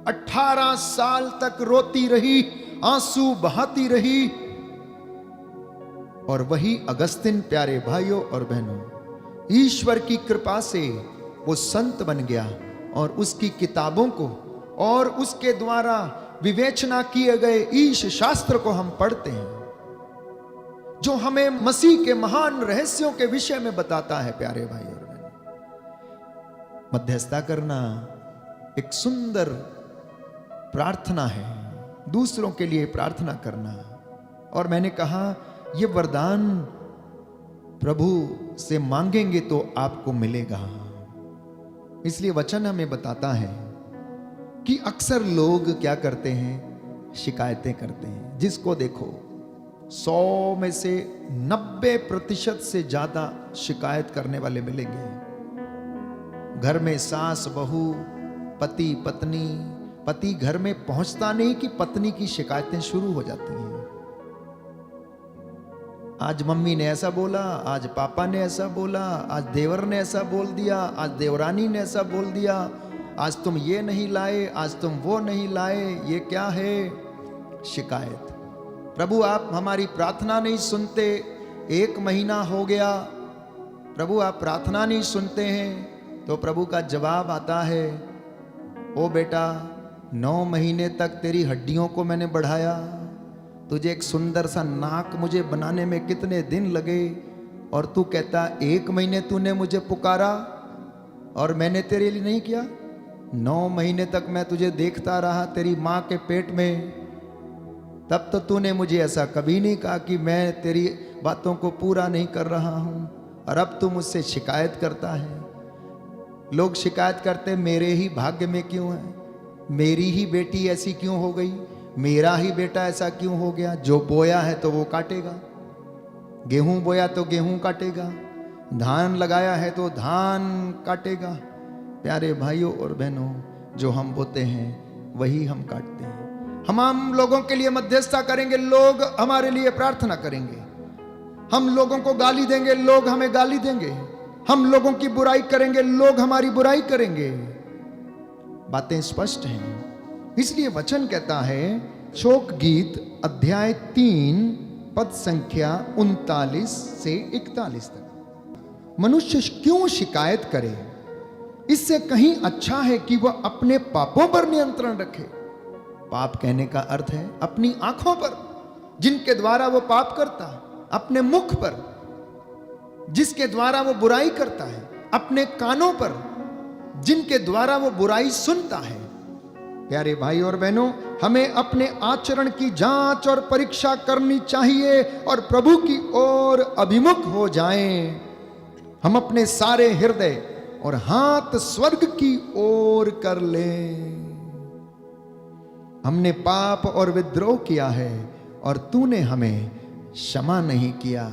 18 साल तक रोती रही, आंसू बहाती रही, और वही अगस्तिन प्यारे भाइयों और बहनों, ईश्वर की कृपा से वो संत बन गया, और उसकी किताबों को और उसके द्वारा विवेचना किए गए ईश शास्त्र को हम पढ़ते हैं, जो हमें मसीह के महान रहस्यों के विषय में बताता है प्यारे भाई और बहनों। मध्यस्थता करना एक सुंदर प्रार्थना है, दूसरों के लिए प्रार्थना करना। और मैंने कहा ये वरदान प्रभु से मांगेंगे तो आपको मिलेगा। इसलिए वचन हमें बताता है कि अक्सर लोग क्या करते हैं, शिकायतें करते हैं। जिसको देखो 100 में से 90% से ज्यादा शिकायत करने वाले मिलेंगे। घर में सास बहू, पति पत्नी, पति घर में पहुंचता नहीं कि पत्नी की शिकायतें शुरू हो जाती हैं। आज मम्मी ने ऐसा बोला, आज पापा ने ऐसा बोला, आज देवर ने ऐसा बोल दिया, आज देवरानी ने ऐसा बोल दिया, आज तुम ये नहीं लाए, आज तुम वो नहीं लाए। ये क्या है? शिकायत। प्रभु आप हमारी प्रार्थना नहीं सुनते, 1 महीना हो गया, प्रभु आप प्रार्थना नहीं सुनते हैं। तो प्रभु का जवाब आता है, ओ बेटा 9 महीने तक तेरी हड्डियों को मैंने बढ़ाया, तुझे एक सुंदर सा नाक मुझे बनाने में कितने दिन लगे, और तू कहता 1 महीने तूने मुझे पुकारा और मैंने तेरे लिए नहीं किया। 9 महीने तक मैं तुझे देखता रहा तेरी माँ के पेट में, तब तो तूने मुझे ऐसा कभी नहीं कहा कि मैं तेरी बातों को पूरा नहीं कर रहा हूँ, और अब तू मुझसे शिकायत करता है। लोग शिकायत करते मेरे ही भाग्य में क्यों है, मेरी ही बेटी ऐसी क्यों हो गई, मेरा ही बेटा ऐसा क्यों हो गया। जो बोया है तो वो काटेगा, गेहूं बोया तो गेहूं काटेगा, धान लगाया है तो धान काटेगा। प्यारे भाइयों और बहनों, जो हम बोते हैं वही हम काटते हैं। हम लोगों के लिए मध्यस्थता करेंगे, लोग हमारे लिए प्रार्थना करेंगे। हम लोगों को गाली देंगे, लोग हमें गाली देंगे। हम लोगों की बुराई करेंगे, लोग हमारी बुराई करेंगे। बातें स्पष्ट हैं। इसलिए वचन कहता है, शोक गीत अध्याय 3 पद संख्या 39 से 41 तक। मनुष्य क्यों शिकायत करे, इससे कहीं अच्छा है कि वह अपने पापों पर नियंत्रण रखे। पाप कहने का अर्थ है अपनी आंखों पर, जिनके द्वारा वो पाप करता है, अपने मुख पर जिसके द्वारा वो बुराई करता है, अपने कानों पर जिनके द्वारा वो बुराई सुनता है। प्यारे भाई और बहनों, हमें अपने आचरण की जांच और परीक्षा करनी चाहिए और प्रभु की ओर अभिमुख हो जाएं। हम अपने सारे हृदय और हाथ स्वर्ग की ओर कर लें। हमने पाप और विद्रोह किया है और तूने हमें क्षमा नहीं किया।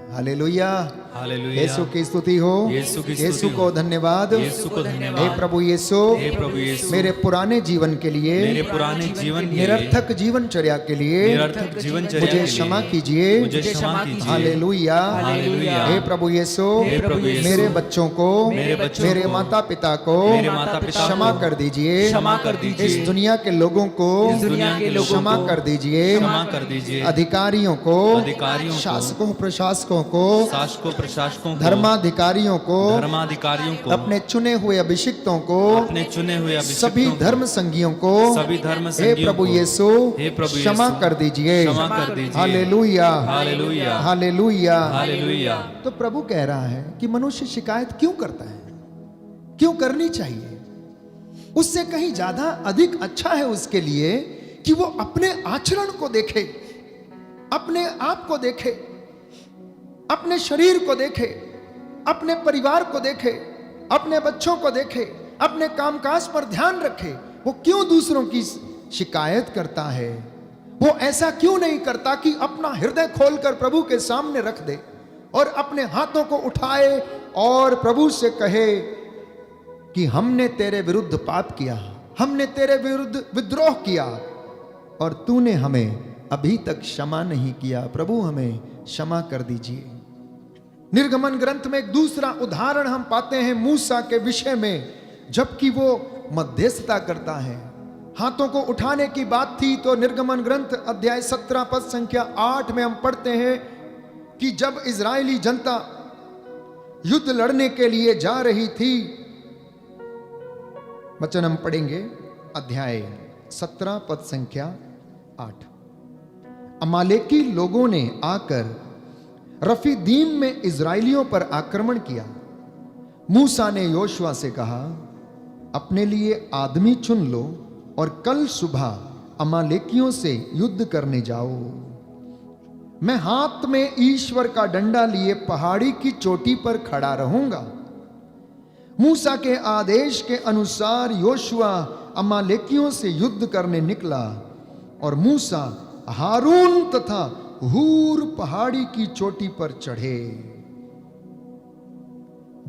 Hallelujah, hallelujah. यीशु की स्तुति हो, यीशु की स्तुति यीशु को हो। धन्यवाद, यीशु को धन्यवाद। हे प्रभु यीशु, हे प्रभु यीशु, मेरे पुराने जीवन के लिए, मेरे पुराने जीवन के लिए, निरर्थक जीवनचर्या के लिए निरर्थक जीवनचर्या मुझे के लिए क्षमा कीजिए। मुझे क्षमा कीजिए। Hallelujah, hallelujah. हे प्रभु यीशु, हे प्रभु यीशु, मेरे बच्चों को, मेरे को, माता पिता को मेरे माता पिता क्षमा को कर दीजिए। क्षमा कर दीजिए। इस दुनिया के लोगों को इस दुनिया के लोगों क्षमा को कर दीजिए। क्षमा कर दीजिए। अधिकारियों को, अधिकारियों को, शासकों प्रशासकों को, शासकों प्रशासकों को, धर्माधिकारियों को, धर्माधिकारियों को, अपने चुने हुए अभिषिक्तों को, अपने चुने हुए अभिषिक्तों सभी को, धर्म संगियों को, सभी धर्म हे संगियों प्रभु को, यीशु, हे प्रभु क्षमा यीशु, कर दीजिए। क्षमा कर दीजिए। Hallelujah, hallelujah, hallelujah, hallelujah. तो प्रभु कह रहा है कि मनुष्य शिकायत क्यों करता है, क्यों करनी चाहिए। उससे कहीं ज्यादा अधिक अच्छा है उसके लिए कि वो अपने आचरण को देखे, अपने आप को देखे, अपने शरीर को देखे, अपने परिवार को देखे, अपने बच्चों को देखे, अपने कामकाज पर ध्यान रखे। वो क्यों दूसरों की शिकायत करता है, वो ऐसा क्यों नहीं करता कि अपना हृदय खोलकर प्रभु के सामने रख दे और अपने हाथों को उठाए और प्रभु से कहे कि हमने तेरे विरुद्ध पाप किया, हमने तेरे विरुद्ध विद्रोह किया और तूने हमें अभी तक क्षमा नहीं किया। प्रभु हमें क्षमा कर दीजिए। निर्गमन ग्रंथ में एक दूसरा उदाहरण हम पाते हैं मूसा के विषय में, जबकि वो मध्यस्थता करता है। हाथों को उठाने की बात थी तो निर्गमन ग्रंथ अध्याय 17 पद संख्या 8 में हम पढ़ते हैं कि जब इजरायली जनता युद्ध लड़ने के लिए जा रही थी, वचन हम पढ़ेंगे अध्याय 17 पद संख्या 8। अमालेकी लोगों ने आकर रफीदीम में इजराइलियों पर आक्रमण किया। मूसा ने योशुआ से कहा, अपने लिए आदमी चुन लो और कल सुबह अमालेकियों से युद्ध करने जाओ। मैं हाथ में ईश्वर का डंडा लिए पहाड़ी की चोटी पर खड़ा रहूंगा। मूसा के आदेश के अनुसार योशुआ अमालेकियों से युद्ध करने निकला और मूसा, हारून तथा हूर पहाड़ी की चोटी पर चढ़े।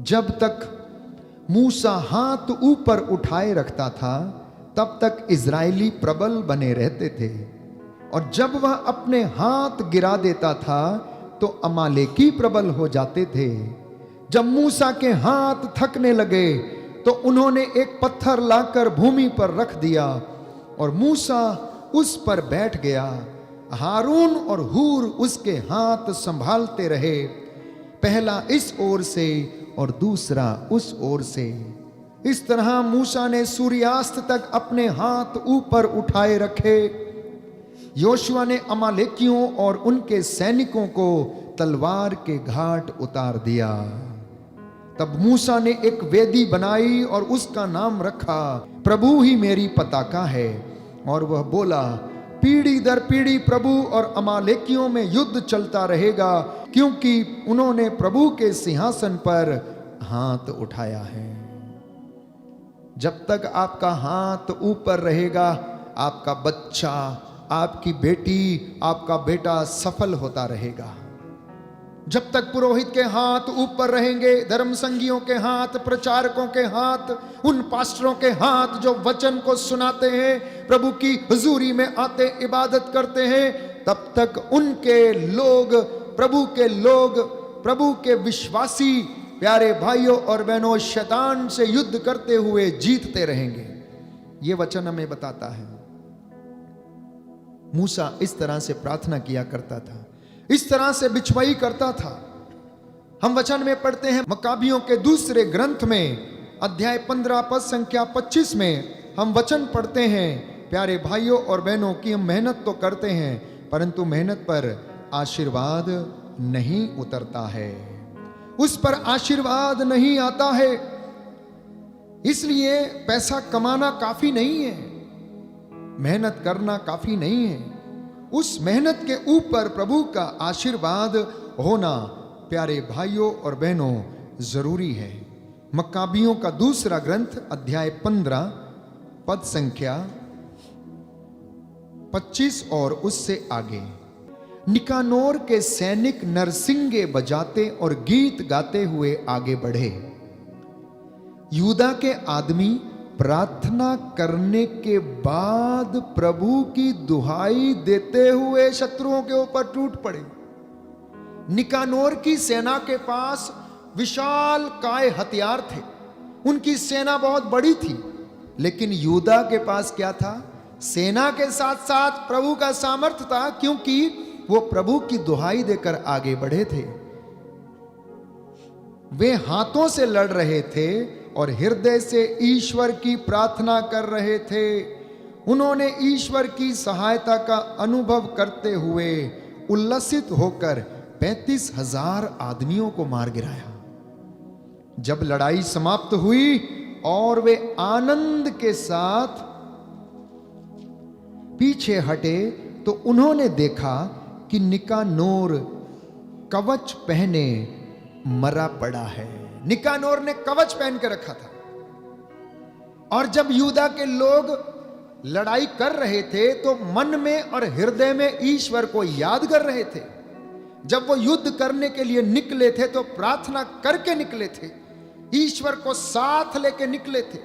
जब तक मूसा हाथ ऊपर उठाए रखता था तब तक इजरायली प्रबल बने रहते थे, और जब वह अपने हाथ गिरा देता था तो अमालेकी प्रबल हो जाते थे। जब मूसा के हाथ थकने लगे तो उन्होंने एक पत्थर लाकर भूमि पर रख दिया और मूसा उस पर बैठ गया। हारून और हूर उसके हाथ संभालते रहे, पहला इस ओर से और दूसरा उस ओर से। इस तरह मूसा ने सूर्यास्त तक अपने हाथ ऊपर उठाए रखे। योशुआ ने अमालेकियों और उनके सैनिकों को तलवार के घाट उतार दिया। तब मूसा ने एक वेदी बनाई और उसका नाम रखा, प्रभु ही मेरी पताका है। और वह बोला, पीढ़ी दर पीढ़ी प्रभु और अमालेकियों में युद्ध चलता रहेगा, क्योंकि उन्होंने प्रभु के सिंहासन पर हाथ उठाया है। जब तक आपका हाथ ऊपर रहेगा, आपका बच्चा, आपकी बेटी, आपका बेटा सफल होता रहेगा। जब तक पुरोहित के हाथ ऊपर रहेंगे, धर्म संगियों के हाथ, प्रचारकों के हाथ, उन पास्टरों के हाथ जो वचन को सुनाते हैं, प्रभु की हुजूरी में आते इबादत करते हैं, तब तक उनके लोग, प्रभु के विश्वासी प्यारे भाइयों और बहनों शैतान से युद्ध करते हुए जीतते रहेंगे। यह वचन हमें बताता है। मूसा इस तरह से प्रार्थना किया करता था, इस तरह से बिछवाई करता था। हम वचन में पढ़ते हैं मकाबियों के दूसरे ग्रंथ में अध्याय 15 पद संख्या 25 में हम वचन पढ़ते हैं, प्यारे भाइयों और बहनों, की हम मेहनत तो करते हैं परंतु मेहनत पर आशीर्वाद नहीं उतरता है, उस पर आशीर्वाद नहीं आता है। इसलिए पैसा कमाना काफी नहीं है, मेहनत करना काफी नहीं है, उस मेहनत के ऊपर प्रभु का आशीर्वाद होना प्यारे भाइयों और बहनों जरूरी है। मक्काबियों का दूसरा ग्रंथ अध्याय 15 पद संख्या 25 और उससे आगे। निकानोर के सैनिक नरसिंगे बजाते और गीत गाते हुए आगे बढ़े। यूदा के आदमी प्रार्थना करने के बाद प्रभु की दुहाई देते हुए शत्रुओं के ऊपर टूट पड़े। निकानोर की सेना के पास विशाल काय हथियार थे, उनकी सेना बहुत बड़ी थी, लेकिन यूदा के पास क्या था? सेना के साथ साथ प्रभु का सामर्थ्य था, क्योंकि वो प्रभु की दुहाई देकर आगे बढ़े थे। वे हाथों से लड़ रहे थे और हृदय से ईश्वर की प्रार्थना कर रहे थे। उन्होंने ईश्वर की सहायता का अनुभव करते हुए उल्लसित होकर 35,000 आदमियों को मार गिराया। जब लड़ाई समाप्त हुई और वे आनंद के साथ पीछे हटे तो उन्होंने देखा कि निकानोर कवच पहने मरा पड़ा है। निकानोर ने कवच पहन के रखा था। और जब यूदा के लोग लड़ाई कर रहे थे तो मन में और हृदय में ईश्वर को याद कर रहे थे। जब वो युद्ध करने के लिए निकले थे तो प्रार्थना करके निकले थे, ईश्वर को साथ लेके निकले थे।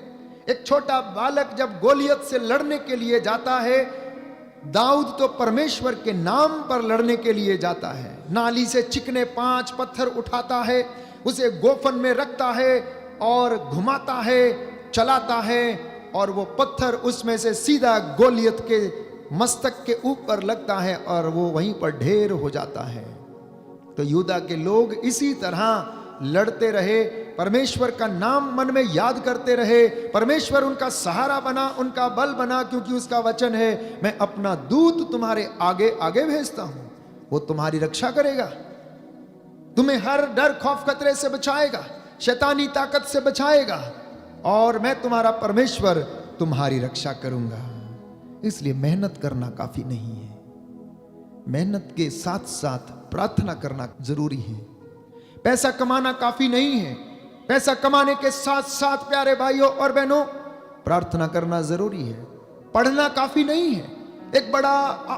एक छोटा बालक जब गोलियत से लड़ने के लिए जाता है, दाऊद तो परमेश्वर के नाम पर लड़ने के लिए जाता है। नाली से चिकने 5 पत्थर उठाता है, उसे गोफन में रखता है और घुमाता है, चलाता है, और वो पत्थर उसमें से सीधा गोलियत के मस्तक के ऊपर लगता है और वो वहीं पर ढेर हो जाता है। तो यूदा के लोग इसी तरह लड़ते रहे, परमेश्वर का नाम मन में याद करते रहे। परमेश्वर उनका सहारा बना, उनका बल बना, क्योंकि उसका वचन है, मैं अपना दूत तुम्हारे आगे आगे भेजता हूं, वो तुम्हारी रक्षा करेगा, तुम्हें हर डर खौफ खतरे से बचाएगा। शैतानी ताकत से बचाएगा और मैं तुम्हारा परमेश्वर तुम्हारी रक्षा करूंगा। इसलिए मेहनत करना काफी नहीं है, मेहनत के साथ साथ प्रार्थना करना जरूरी है। पैसा कमाना काफी नहीं है, पैसा कमाने के साथ साथ प्यारे भाइयों और बहनों प्रार्थना करना जरूरी है। पढ़ना काफी नहीं है, एक बड़ा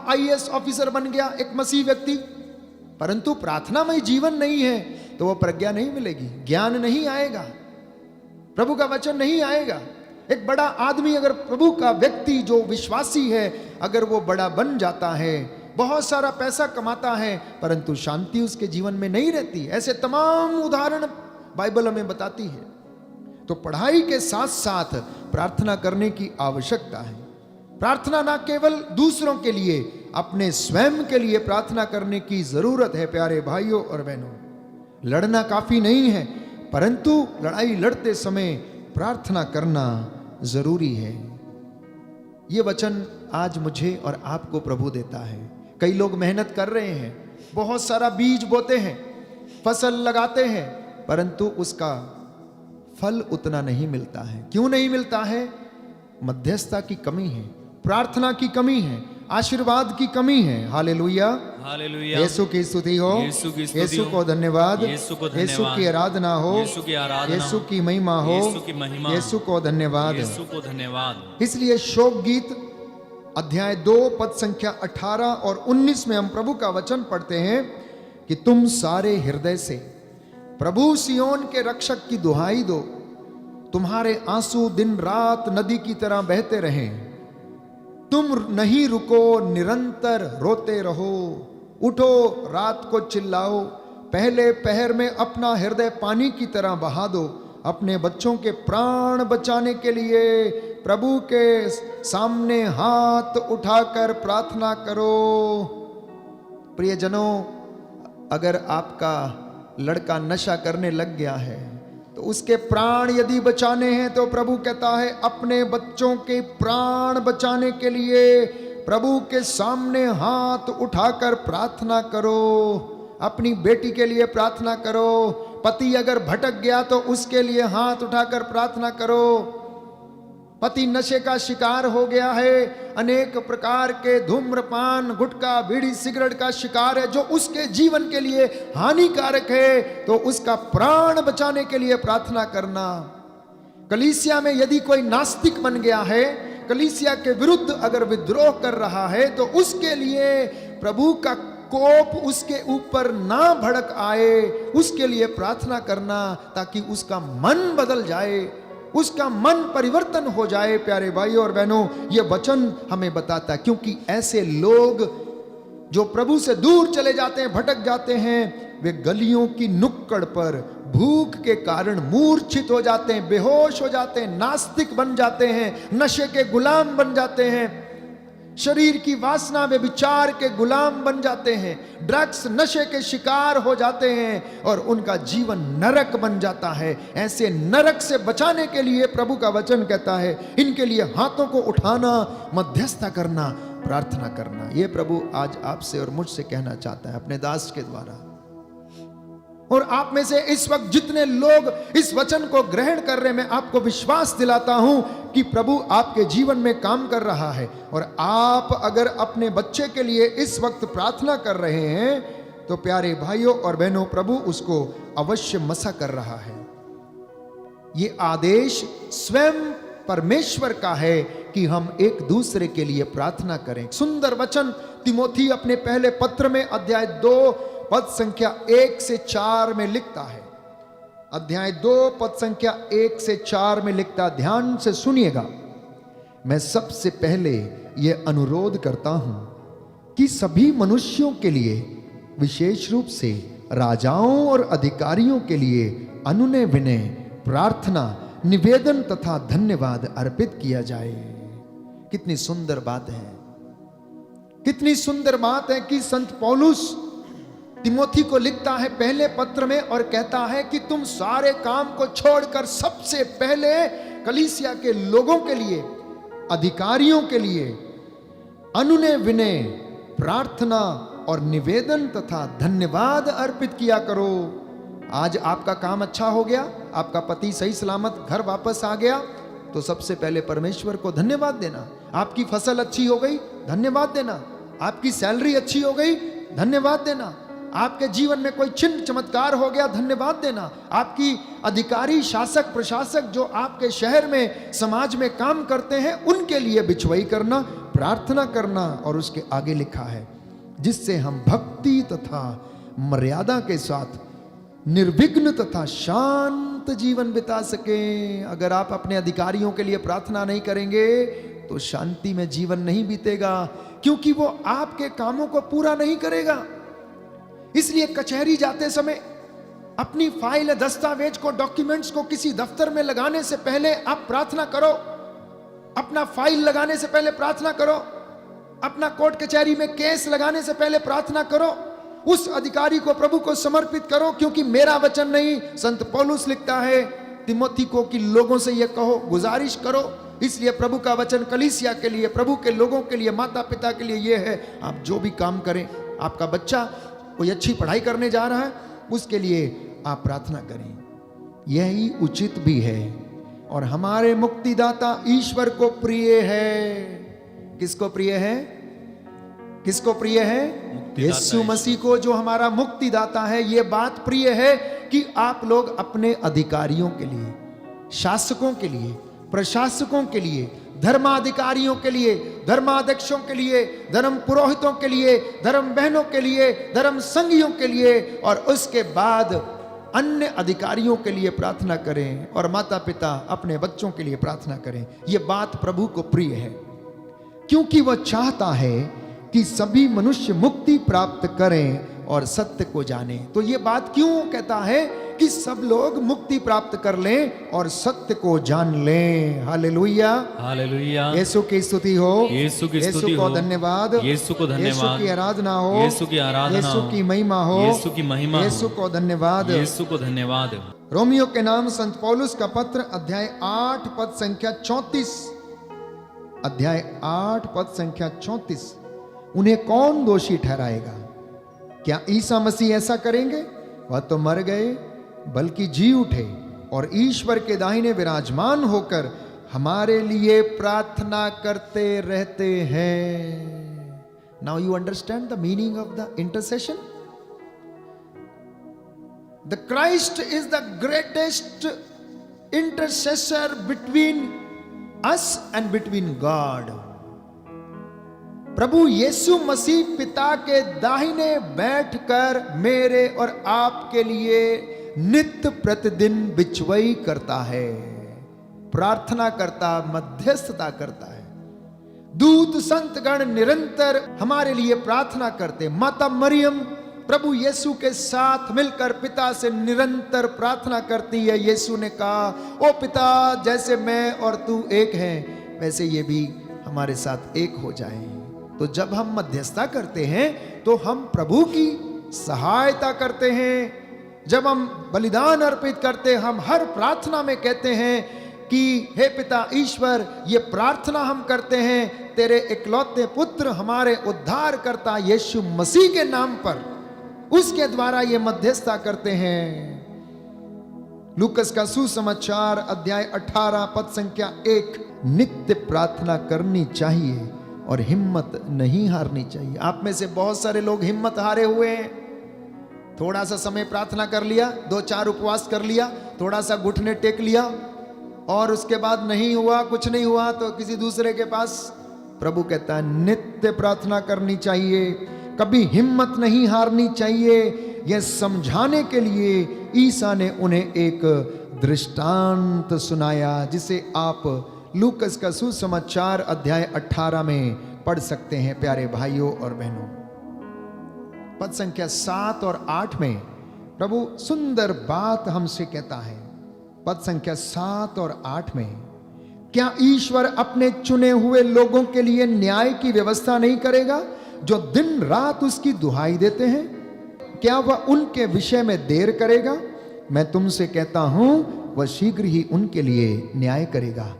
IAS ऑफिसर बन गया एक मसीह व्यक्ति, परंतु प्रार्थनामय जीवन नहीं है तो वो प्रज्ञा नहीं मिलेगी, ज्ञान नहीं आएगा, प्रभु का वचन नहीं आएगा। एक बड़ा आदमी अगर प्रभु का व्यक्ति जो विश्वासी है अगर वो बड़ा बन जाता है, बहुत सारा पैसा कमाता है, परंतु शांति उसके जीवन में नहीं रहती, ऐसे तमाम उदाहरण बाइबल हमें बताती है। तो पढ़ाई के साथ साथ प्रार्थना करने की आवश्यकता है। प्रार्थना ना केवल दूसरों के लिए, अपने स्वयं के लिए प्रार्थना करने की जरूरत है प्यारे भाइयों और बहनों। लड़ना काफी नहीं है, परंतु लड़ाई लड़ते समय प्रार्थना करना जरूरी है। ये वचन आज मुझे और आपको प्रभु देता है। कई लोग मेहनत कर रहे हैं, बहुत सारा बीज बोते हैं, फसल लगाते हैं, परंतु उसका फल उतना नहीं मिलता है। क्यों नहीं मिलता है? मध्यस्थता की कमी है, प्रार्थना की कमी है, आशीर्वाद की कमी है। Hallelujah, hallelujah. यीशु की स्तुति हो, यीशु की स्तुति यीशु हो, को धन्यवाद, यीशु को धन्यवाद, यीशु की आराधना हो, यीशु की आराधना यीशु हो, की महिमा हो, यीशु की महिमा, यीशु को धन्यवाद। यीशु को धन्यवाद। इसलिए शोक गीत अध्याय 2 पद संख्या 18 और 19 में हम प्रभु का वचन पढ़ते हैं कि तुम सारे हृदय से प्रभु सियोन के रक्षक की दुहाई दो, तुम्हारे आंसू दिन रात नदी की तरह बहते रहें, तुम नहीं रुको, निरंतर रोते रहो, उठो रात को चिल्लाओ, पहले पहर में अपना हृदय पानी की तरह बहा दो, अपने बच्चों के प्राण बचाने के लिए प्रभु के सामने हाथ उठाकर प्रार्थना करो। प्रियजनों, अगर आपका लड़का नशा करने लग गया है तो उसके प्राण यदि बचाने हैं तो प्रभु कहता है अपने बच्चों के प्राण बचाने के लिए प्रभु के सामने हाथ उठाकर प्रार्थना करो। अपनी बेटी के लिए प्रार्थना करो, पति अगर भटक गया तो उसके लिए हाथ उठाकर प्रार्थना करो। पति नशे का शिकार हो गया है, अनेक प्रकार के धूम्रपान, गुटखा, बीड़ी, सिगरेट का शिकार है जो उसके जीवन के लिए हानिकारक है, तो उसका प्राण बचाने के लिए प्रार्थना करना। कलीसिया में यदि कोई नास्तिक बन गया है, कलीसिया के विरुद्ध अगर विद्रोह कर रहा है, तो उसके लिए प्रभु का कोप उसके ऊपर ना भड़क आए, उसके लिए प्रार्थना करना ताकि उसका मन बदल जाए, उसका मन परिवर्तन हो जाए। प्यारे भाइयों और बहनों, ये वचन हमें बताता है, क्योंकि ऐसे लोग जो प्रभु से दूर चले जाते हैं, भटक जाते हैं, वे गलियों की नुक्कड़ पर भूख के कारण मूर्छित हो जाते हैं, बेहोश हो जाते हैं, नास्तिक बन जाते हैं, नशे के गुलाम बन जाते हैं, शरीर की वासना में विचार के गुलाम बन जाते हैं, ड्रग्स नशे के शिकार हो जाते हैं और उनका जीवन नरक बन जाता है। ऐसे नरक से बचाने के लिए प्रभु का वचन कहता है इनके लिए हाथों को उठाना, मध्यस्थता करना, प्रार्थना करना। ये प्रभु आज आपसे और मुझसे कहना चाहता है अपने दास के द्वारा। और आप में से इस वक्त जितने लोग इस वचन को ग्रहण कर रहे हैं, मैं आपको विश्वास दिलाता हूं कि प्रभु आपके जीवन में काम कर रहा है। और आप अगर अपने बच्चे के लिए इस वक्त प्रार्थना कर रहे हैं तो प्यारे भाइयों और बहनों, प्रभु उसको अवश्य मसा कर रहा है। ये आदेश स्वयं परमेश्वर का है कि हम एक दूसरे के लिए प्रार्थना करें। सुंदर वचन तिमोथी अपने पहले पत्र में अध्याय 2 पद संख्या 1 से 4 में लिखता है। अध्याय 2 पद संख्या 1 से 4 में लिखता, ध्यान से सुनिएगा। मैं सबसे पहले यह अनुरोध करता हूं कि सभी मनुष्यों के लिए, विशेष रूप से राजाओं और अधिकारियों के लिए अनुनय विनय, प्रार्थना, निवेदन तथा धन्यवाद अर्पित किया जाए। कितनी सुंदर बात है, कितनी सुंदर बात है कि संत पौलुस तिमोथी को लिखता है पहले पत्र में और कहता है कि तुम सारे काम को छोड़कर सबसे पहले कलीसिया के लोगों के लिए, अधिकारियों के लिए अनुनय विनय, प्रार्थना और निवेदन तथा धन्यवाद अर्पित किया करो। आज आपका काम अच्छा हो गया, आपका पति सही सलामत घर वापस आ गया, तो सबसे पहले परमेश्वर को धन्यवाद देना। आपकी फसल अच्छी हो गई, धन्यवाद देना। आपकी सैलरी अच्छी हो गई, धन्यवाद देना। आपके जीवन में कोई चिन्ह चमत्कार हो गया, धन्यवाद देना। आपकी अधिकारी, शासक, प्रशासक जो आपके शहर में, समाज में काम करते हैं, उनके लिए बिछवाई करना, प्रार्थना करना। और उसके आगे लिखा है, जिससे हम भक्ति तथा मर्यादा के साथ निर्विघ्न तथा शांत जीवन बिता सकें। अगर आप अपने अधिकारियों के लिए प्रार्थना नहीं करेंगे तो शांति में जीवन नहीं बीतेगा, क्योंकि वो आपके कामों को पूरा नहीं करेगा। इसलिए कचहरी जाते समय अपनी फाइल, दस्तावेज को, डॉक्यूमेंट्स को किसी दफ्तर में लगाने से पहले आप प्रार्थना करो। अपना फाइल लगाने से पहले प्रार्थना करो। अपना कोर्ट कचहरी में केस लगाने से पहले प्रार्थना करो। उस अधिकारी को प्रभु को समर्पित करो, क्योंकि मेरा वचन नहीं, संत पौलुस लिखता है तिमोथी को कि लोगों से यह कहो, गुजारिश करो। इसलिए प्रभु का वचन कलीसिया के लिए, प्रभु के लोगों के लिए, माता पिता के लिए यह है, आप जो भी काम करें, आपका बच्चा कोई अच्छी पढ़ाई करने जा रहा है, उसके लिए आप प्रार्थना करें। यही उचित भी है और हमारे मुक्तिदाता ईश्वर को प्रिय है। किसको प्रिय है? किसको प्रिय है? यीशु मसीह को, जो हमारा मुक्तिदाता है। यह बात प्रिय है कि आप लोग अपने अधिकारियों के लिए, शासकों के लिए, प्रशासकों के लिए, धर्माधिकारियों के लिए, धर्माध्यक्षों के लिए, धर्म पुरोहितों के लिए, धर्म बहनों के लिए, धर्म संघियों के लिए और उसके बाद अन्य अधिकारियों के लिए प्रार्थना करें और माता पिता अपने बच्चों के लिए प्रार्थना करें। यह बात प्रभु को प्रिय है, क्योंकि वह चाहता है कि सभी मनुष्य मुक्ति प्राप्त करें और सत्य को जानें। तो यह बात क्यों कहता है कि सब लोग मुक्ति प्राप्त कर लें और सत्य को जान लें। Hallelujah, hallelujah. यीशु की स्तुति हो, यीशु की स्तुति यीशु को हो, धन्यवाद, यीशु को धन्यवाद, यीशु की आराधना हो, यीशु की आराधना यीशु हो, की महिमा हो, यीशु की महिमा हो, यीशु को धन्यवाद, यीशु को धन्यवाद। रोमियो के नाम संत पौलुस का पत्र अध्याय 8 पद संख्या 34, अध्याय 8 पद संख्या 34। उन्हें कौन दोषी ठहराएगा? क्या ईसा मसीह ऐसा करेंगे? वह तो मर गए, बल्कि जी उठे और ईश्वर के दाहिने विराजमान होकर हमारे लिए प्रार्थना करते रहते हैं। Now you understand the meaning of the intercession. The Christ is the greatest intercessor between us and between God. प्रभु यीशु मसीह पिता के दाहिने बैठकर मेरे और आपके लिए नित्य प्रतिदिन बिचवई करता है, प्रार्थना करता, मध्यस्थता करता है। दूत संतगण निरंतर हमारे लिए प्रार्थना करते। माता मरियम प्रभु यीशु के साथ मिलकर पिता से निरंतर प्रार्थना करती है। यीशु ने कहा, ओ पिता, जैसे मैं और तू एक हैं, वैसे ये भी हमारे साथ एक हो जाए। तो जब हम मध्यस्थता करते हैं तो हम प्रभु की सहायता करते हैं। जब हम बलिदान अर्पित करते हैं, हम हर प्रार्थना में कहते हैं कि हे पिता ईश्वर, ये प्रार्थना हम करते हैं तेरे इकलौते पुत्र हमारे उद्धार करता यीशु मसीह के नाम पर, उसके द्वारा ये मध्यस्थता करते हैं। लूकस का सुसमाचार अध्याय 18 पद संख्या 1। नित्य प्रार्थना करनी चाहिए और हिम्मत नहीं हारनी चाहिए। आप में से बहुत सारे लोग हिम्मत हारे हुए हैं। थोड़ा सा समय प्रार्थना कर लिया, 2-4 उपवास कर लिया, थोड़ा सा घुटने टेक लिया और उसके बाद नहीं हुआ, कुछ नहीं हुआ तो किसी दूसरे के पास। प्रभु कहता है नित्य प्रार्थना करनी चाहिए, कभी हिम्मत नहीं हारनी चाहिए। यह समझाने के लिए ईसा ने उन्हें एक दृष्टांत सुनाया, जिसे आप लूकस का सुसमाचार अध्याय 18 में पढ़ सकते हैं। प्यारे भाइयों और बहनों, पद संख्या 7 और 8 में प्रभु सुंदर बात हमसे कहता है। पद संख्या 7 और 8 में, क्या ईश्वर अपने चुने हुए लोगों के लिए न्याय की व्यवस्था नहीं करेगा, जो दिन रात उसकी दुहाई देते हैं? क्या वह उनके विषय में देर करेगा? मैं तुमसे कहता हूं, वह शीघ्र ही उनके लिए न्याय करेगा।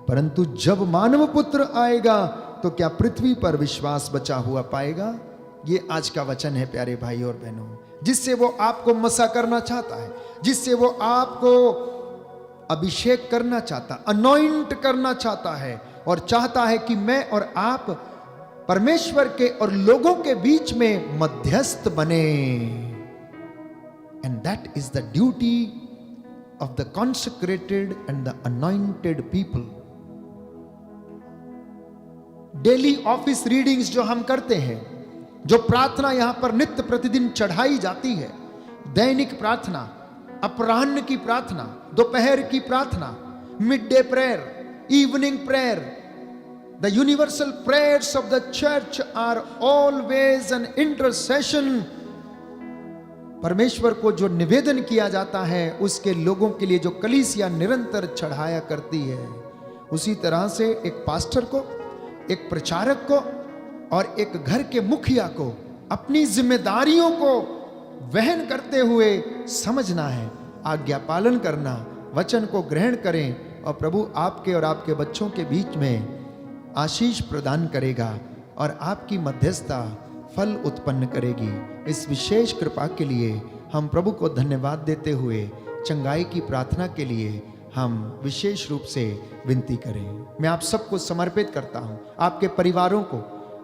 परंतु जब मानव पुत्र आएगा तो क्या पृथ्वी पर विश्वास बचा हुआ पाएगा? ये आज का वचन है प्यारे भाई और बहनों। जिससे वो आपको मसा करना चाहता है, जिससे वो आपको अभिषेक करना चाहता, अनॉइंट करना चाहता है, और चाहता है कि मैं और आप परमेश्वर के और लोगों के बीच में मध्यस्थ बने। And that is the duty of the consecrated and the anointed people. Daily office readings जो हम करते हैं, जो प्रार्थना यहां पर नित्य प्रतिदिन चढ़ाई जाती है, दैनिक प्रार्थना, अपराह्न की प्रार्थना, दोपहर की प्रार्थना, mid day prayer, evening prayer, the universal prayers of the church are always an intercession. परमेश्वर को जो निवेदन किया जाता है, उसके लोगों के लिए जो कलीसिया निरंतर चढ़ाया करती है, उसी तरह से एक पास्टर को, एक प्रचारक को और एक घर के मुखिया को अपनी जिम्मेदारियों को वहन करते हुए समझना है, आज्ञा पालन करना, वचन को ग्रहण करें, और प्रभु आपके और आपके बच्चों के बीच में आशीष प्रदान करेगा और आपकी मध्यस्थता फल उत्पन्न करेगी। इस विशेष कृपा के लिए हम प्रभु को धन्यवाद देते हुए चंगाई की प्रार्थना के लिए हम विशेष रूप से विनती करें। मैं आप सबको समर्पित करता हूं, आपके परिवारों को,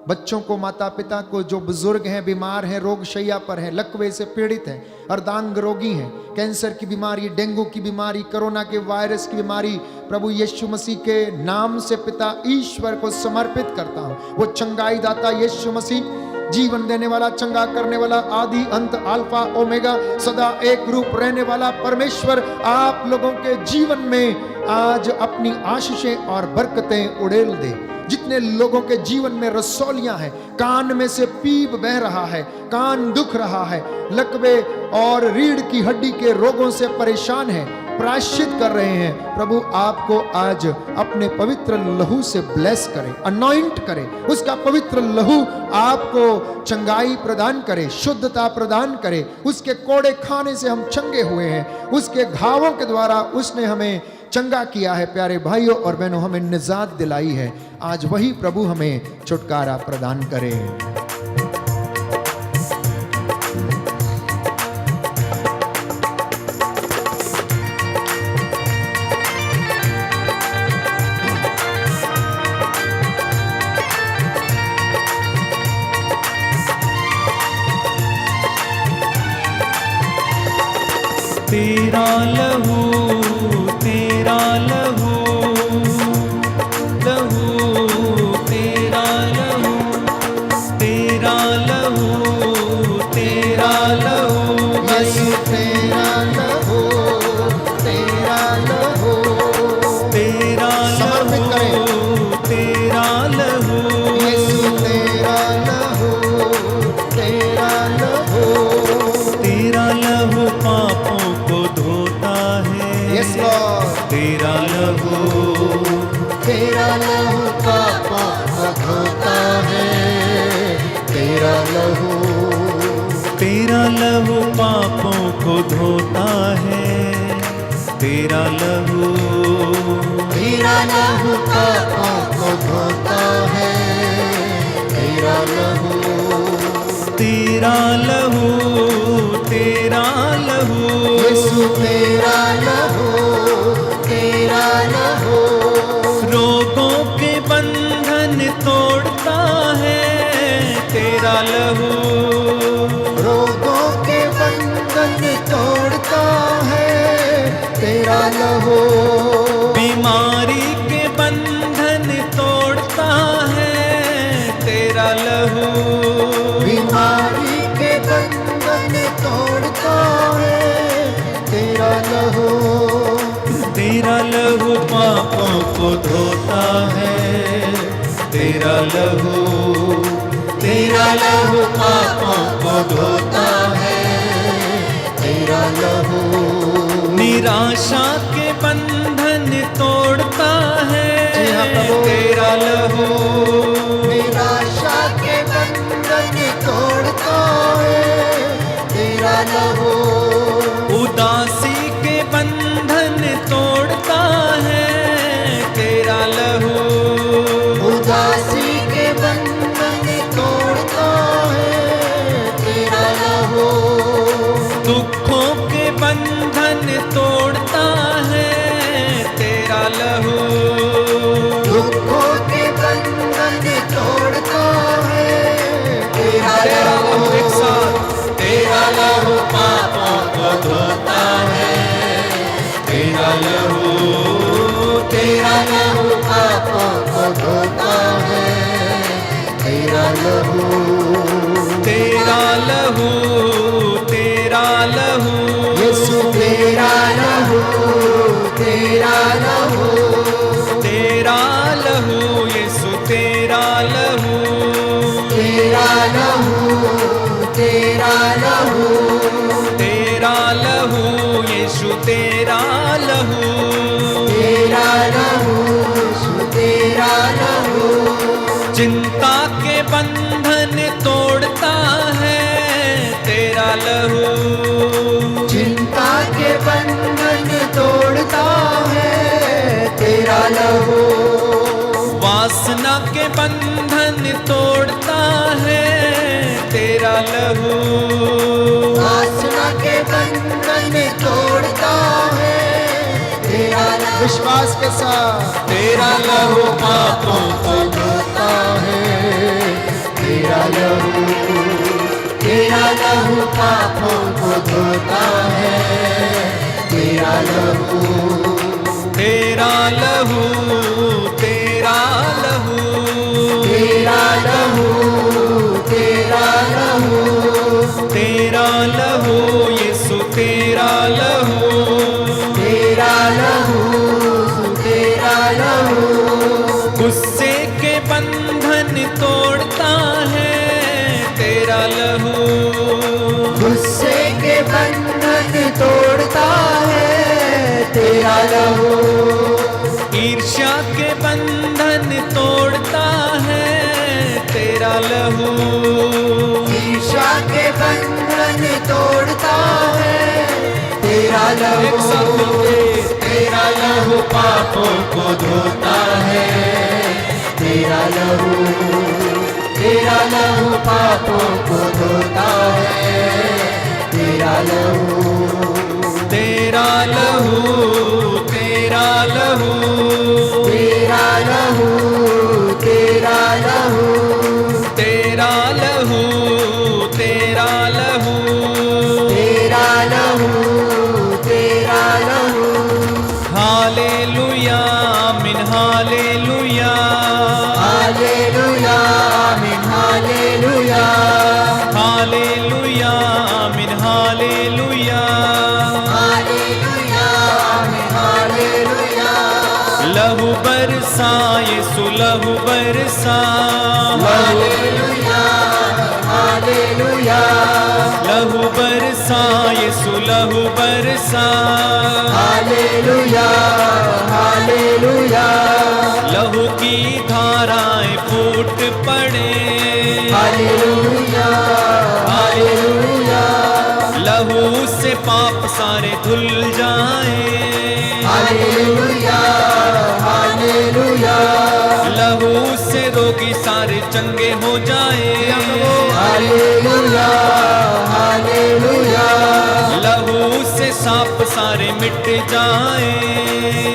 बच्चों को, माता पिता को, जो बुजुर्ग हैं, बीमार हैं, रोग शैया पर हैं, लकवे से पीड़ित हैं, अर्धांग रोगी हैं, कैंसर की बीमारी, डेंगू की बीमारी, कोरोना के वायरस की बीमारी, प्रभु यीशु मसीह के नाम से पिता ईश्वर को समर्पित करता हूं। वो चंगाई दाता यीशु मसीह, जीवन देने वाला, चंगा करने वाला, आदि अंत, अल्फा ओमेगा, सदा एक रूप रहने वाला परमेश्वर आप लोगों के जीवन में आज अपनी आशीषें और बरकतें उड़ेल दे। जितने लोगों के जीवन में रसौलियां हैं, कान में से पीप बह रहा है, कान दुख रहा है, लकवे और रीढ़ की हड्डी के रोगों से परेशान हैं, प्रायश्चित कर रहे हैं, प्रभु आपको आज अपने पवित्र लहू से ब्लेस करे, अनॉइंट करे, उसका पवित्र लहू आपको चंगाई प्रदान करे, शुद्धता प्रदान करे। उसके कोड़े खाने से हम चंगे हुए हैं, उसके घावों के द्वारा उसने हमें चंगा किया है। प्यारे भाइयों और बहनों, हमें निजात दिलाई है, आज वही प्रभु हमें छुटकारा प्रदान करे। तेरा लहू, तेरा लहू, लहू, तेरा लहू, तेरा लहू, तेरा लहू, यीशु तेरा लहू, तेरा लहू, तेरा समर्पित लहू, तेरा लहू, यीशु तेरा लहू, तेरा लहू, तेरा लहू पापों को धोता है। यस लॉर्ड, तेरा लहू, तेरा लहू पापों को धोता है, तेरा लहू, तेरा लहू पापों को धोता है। तेरा लहू, तेरा लहू पापों को धोता है, तेरा लहू, तेरा लहू, तेरा लहू, यीशु तेरा लहू, तेरा लहू, रोगों के बंधन तोड़ता है। तेरा लहू, रोगों के बंधन तोड़ता है, तेरा लहू, बीमारी के बंधन तोड़ता है। तेरा लहू, बीमारी के बंधन तोड़ता है, तेरा लहू, तेरा लहू पापों को धोता है। तेरा लहू, तेरा लहू पापों को धोता है, तेरा लहू, निराशा के बंधन तोड़ता है। जी हाँ प्रभु। तेरा लहू, निराशा के बंधन तोड़ता है, तेरा लहू, उदासी के बंधन तोड़ता है। तेरा लहू, उदासी के बंधन तोड़ता है, तेरा लहू, तेरा लहू, तेरा लहू, तेरा लहू, यीशु तेरा लहू, तेरा लहू, तेरा लहू, यीशु तेरा लहू, तेरा लहू, तेरा लहू, तेरा लहू, यीशु तेरा लहू, तेरा लहू, यीशु तेरा लहू, चिंता के बंधन तोड़ता है तेरा लहू, चिंता के बंधन तोड़ता है तेरा लहू, वासना के बंधन तोड़ता है तेरा लहू, वासना के बंधन तोड़ता है तेरा लहू, विश्वास के साथ तेरा लहू पापों को धोता है तेरा लहू, तेरा लहू पापों को धोता है तेरा लहू, तेरा लहू, तेरा लहू, तेरा लहू, तेरा लहू, तेरा लहू, यीशु तेरा लहू, तेरा लहू, तेरा लहू, गुस्से के बंधन तोड़ता है तेरा लहू, गुस्से के बंधन तोड़ता है तेरा लहू, ईर्ष्या के बंधन तोड़ता है तेरा लहू, ईर्ष्या के बंधन तोड़ता है तेरा एक साथ लहू, मिलके तेरा लहू पापों को धोता है तेरा लहू, तेरा लहू पापों को धोता है तेरा लहू, तेरा लहू, तेरा लहू, तेरा लहू, तेरा लहू, तेरा लहू, तेरा लहू, तेरा लहू, तेरा लहू, हालेलुया, आमीन हालेलुया, हालेलुया, आमीन हालेलुया, हालेलुया, आमीन हालेलुया, हालेलुया, आमीन हालेलुया, लहू बरसा यीशु लहू बरसा, हालेलुया, हालेलुया, लहू बरसा यीशु लहू बरसा, हालेलुया, हालेलुया, लहू की धाराएं फूट पड़े, हालेलुया, हालेलुया, लहू से पाप सारे धुल जाए, हालेलुया, हालेलुया, लहू से रोगी सारे चंगे हो जाए, हालेलुया, हालेलुया, लहू से सांप सारे मिट जाए,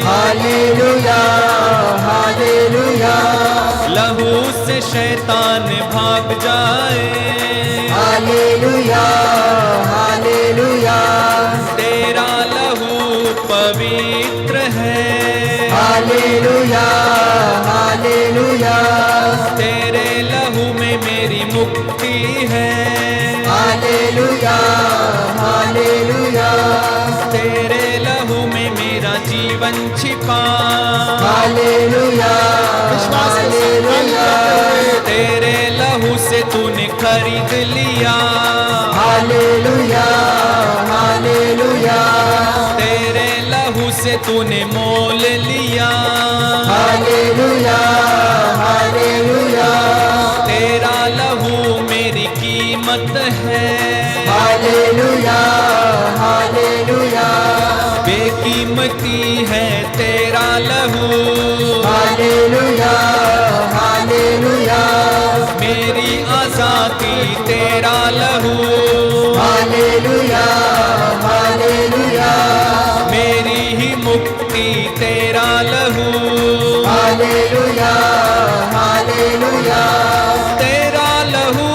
हालेलुया, हालेलुया, लहू से शैतान भाग जाए, हालेलुया, हालेलुया, तेरा लहू पवित्र है, हालेलुया, हालेलुया, तेरे लहू में मेरी मुक्ति है, हालेलुया, हालेलुया, तेरे लहू में मेरा जीवन छिपा, हालेलुया, हालेलुया, तेरे लहू से तूने खरीद लिया, हालेलुया, हालेलुया, तेरे लहू से तूने मोल लिया, हालेलुया, हालेलुया, तेरा लहू मेरी कीमत है, हालेलुया, हालेलुया, बेकीमती है तेरा लहू, हालेलुया, हालेलुया, मेरी आजादी तेरा लहू, हालेलुया, हालेलुया, मेरी ही मुक्ति तेरा लहू, हालेलुया, हालेलुया, तेरा लहू,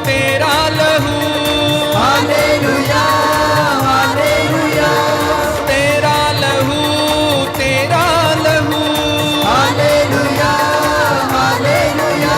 तेरा लहू, हालेलुया, हालेलुया, तेरा लहू, तेरा लहू, हालेलुया, हालेलुया,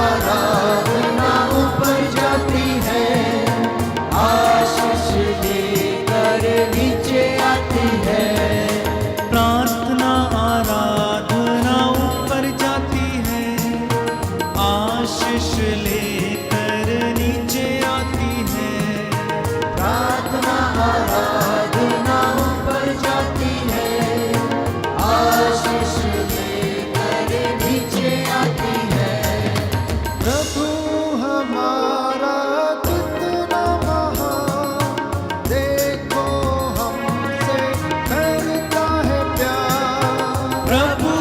आराधना ऊपर जाती है, आशीष देकर नीचे आती है। प्रार्थना आराधना ऊपर जाती है, आशीष लेकर नीचे आती है। प्रार्थना आराधना ऊपर जाती है, आशीष लेकर नीचे आती है। प्रभु हमारा कितना महान, देखो हमसे करता है प्यार। प्रभु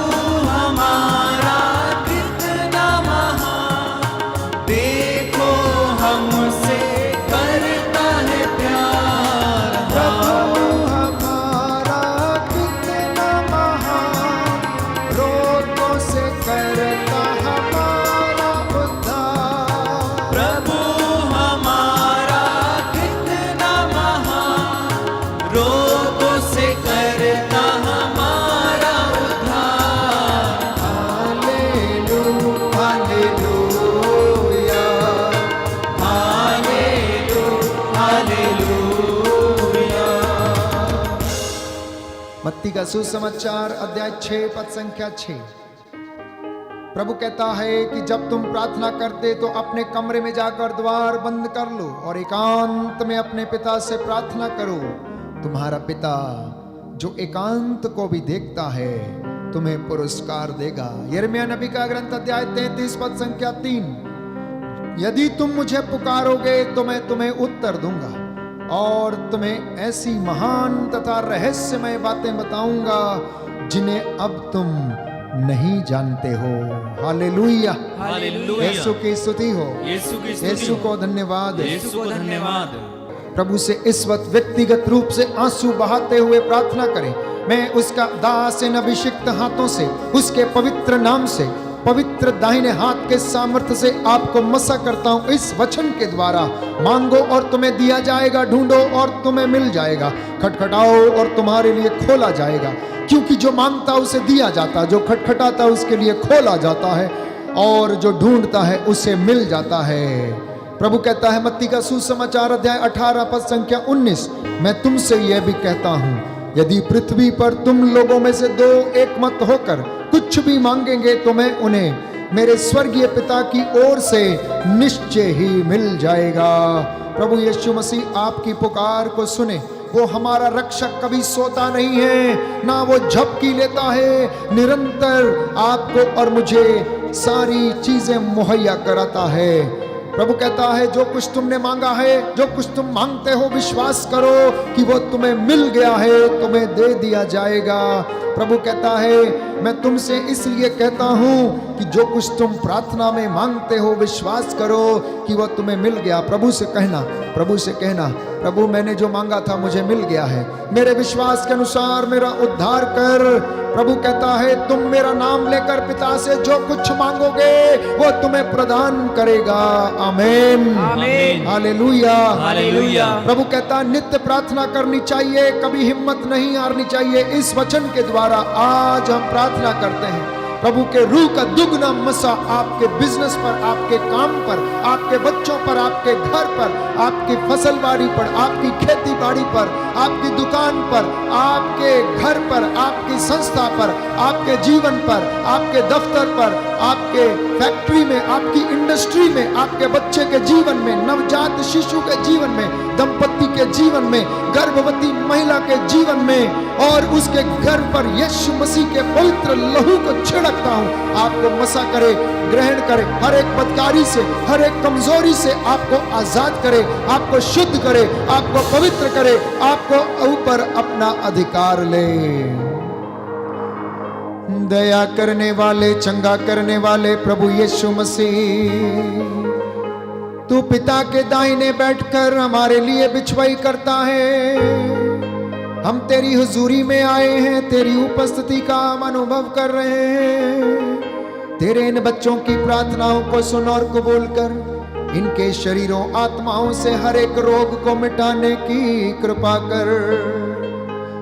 हमारा कितना महान, देखो हमसे करता है प्यार। प्रभु हमारा कितना महान, रोगों से करता हमारा उद्धार। प्रभु हमारा कितना महान, रोगों से करता हमारा उद्धार। Hallelujah, hallelujah, hallelujah. मत्ती का सुसमाचार अध्याय 6 पद संख्या 6। प्रभु कहता है कि जब तुम प्रार्थना करते तो अपने कमरे में जाकर द्वार बंद कर लो और एकांत में अपने पिता से प्रार्थना करो। तुम्हारा पिता जो एकांत को भी देखता है तुम्हें पुरस्कार देगा। यिर्मयाह नबी का ग्रंथ अध्याय 33 पद संख्या 3। यदि तुम मुझे पुकारोगे तो मैं तुम्हें उत्तर दूंगा और तुम्हें ऐसी महान तथा रहस्यमय बातें बताऊंगा जिन्हें अब तुम नहीं जानते हो। Hallelujah, hallelujah. यीशु की स्तुति हो। यीशु की स्तुति यीशु हो। को धन्यवाद। यीशु को धन्यवाद। प्रभु से इस वक्त व्यक्तिगत रूप से आंसू बहाते हुए प्रार्थना करें। मैं उसका दास इन अभिषिक्त हाथों से, उसके पवित्र नाम से, पवित्र दाहिने हाथ के सामर्थ्य से आपको मसा करता हूं। इस वचन के द्वारा मांगो और तुम्हें दिया जाएगा, ढूंढो और तुम्हें मिल जाएगा, खटखटाओ और तुम्हारे लिए खोला जाएगा। क्योंकि जो मांगता उसे दिया जाता, जो खटखटाता उसके लिए खोला जाता है, और जो ढूंढता है उसे मिल जाता है। प्रभु कहता है मत्ती का सुसमाचार अध्याय 18 पद संख्या 19, मैं तुमसे यह भी कहता हूं, यदि पृथ्वी पर तुम लोगों में से दो एक मत होकर कुछ भी मांगेंगे तो मैं उन्हें मेरे स्वर्गीय पिता की ओर से निश्चय ही मिल जाएगा। प्रभु यीशु मसीह आपकी पुकार को सुने। वो हमारा रक्षक कभी सोता नहीं है, ना वो झपकी लेता है, निरंतर आपको और मुझे सारी चीजें मुहैया कराता है। प्रभु कहता है जो कुछ तुमने मांगा है, जो कुछ तुम मांगते हो, विश्वास करो कि वो तुम्हें मिल गया है, तुम्हें दे दिया जाएगा। प्रभु कहता है मैं तुमसे इसलिए कहता हूं कि जो कुछ तुम प्रार्थना में मांगते हो, विश्वास करो कि वो तुम्हें मिल गया। प्रभु से कहना, प्रभु से कहना, प्रभु मैंने जो मांगा था मुझे मिल गया है, मेरे विश्वास के अनुसार मेरा उद्धार कर। प्रभु कहता है तुम मेरा नाम लेकर पिता से जो कुछ मांगोगे वो तुम्हें प्रदान करेगा। आमीन, आमीन। Hallelujah, hallelujah. प्रभु कहता नित्य प्रार्थना करनी चाहिए, कभी हिम्मत नहीं हारनी चाहिए। इस वचन के द्वारा आज हम प्रार्थना करते हैं प्रभु के रूह का दुगना मसा आपके बिजनेस पर, आपके काम पर, आपके बच्चों पर, आपके घर पर, आपकी फसलबाड़ी पर, आपकी खेती बाड़ी पर, आपकी दुकान पर, आपके घर पर, आपकी संस्था पर, आपके जीवन पर, आपके दफ्तर पर, आपके फैक्ट्री में, आपकी इंडस्ट्री में, आपके बच्चे के जीवन में, नवजात शिशु के जीवन में, दंपति के जीवन में, गर्भवती महिला के जीवन में और उसके घर पर यीशु मसीह के पवित्र लहू को छिड़कता हूं। आपको मसा करे, ग्रहण करे, हर एक बदकारी से, हर एक कमजोरी से आपको आजाद करे, आपको शुद्ध करे, आपको पवित्र करे, आपको ऊपर अपना अधिकार ले। दया करने वाले, चंगा करने वाले प्रभु यीशु मसीह, तू पिता के दाहिने बैठकर हमारे लिए बिछवाई करता है। हम तेरी हुजूरी में आए हैं, तेरी उपस्थिति का हम अनुभव कर रहे हैं। तेरे इन बच्चों की प्रार्थनाओं को सुन और कबूल कर। इनके शरीरों आत्माओं से हर एक रोग को मिटाने की कृपा कर।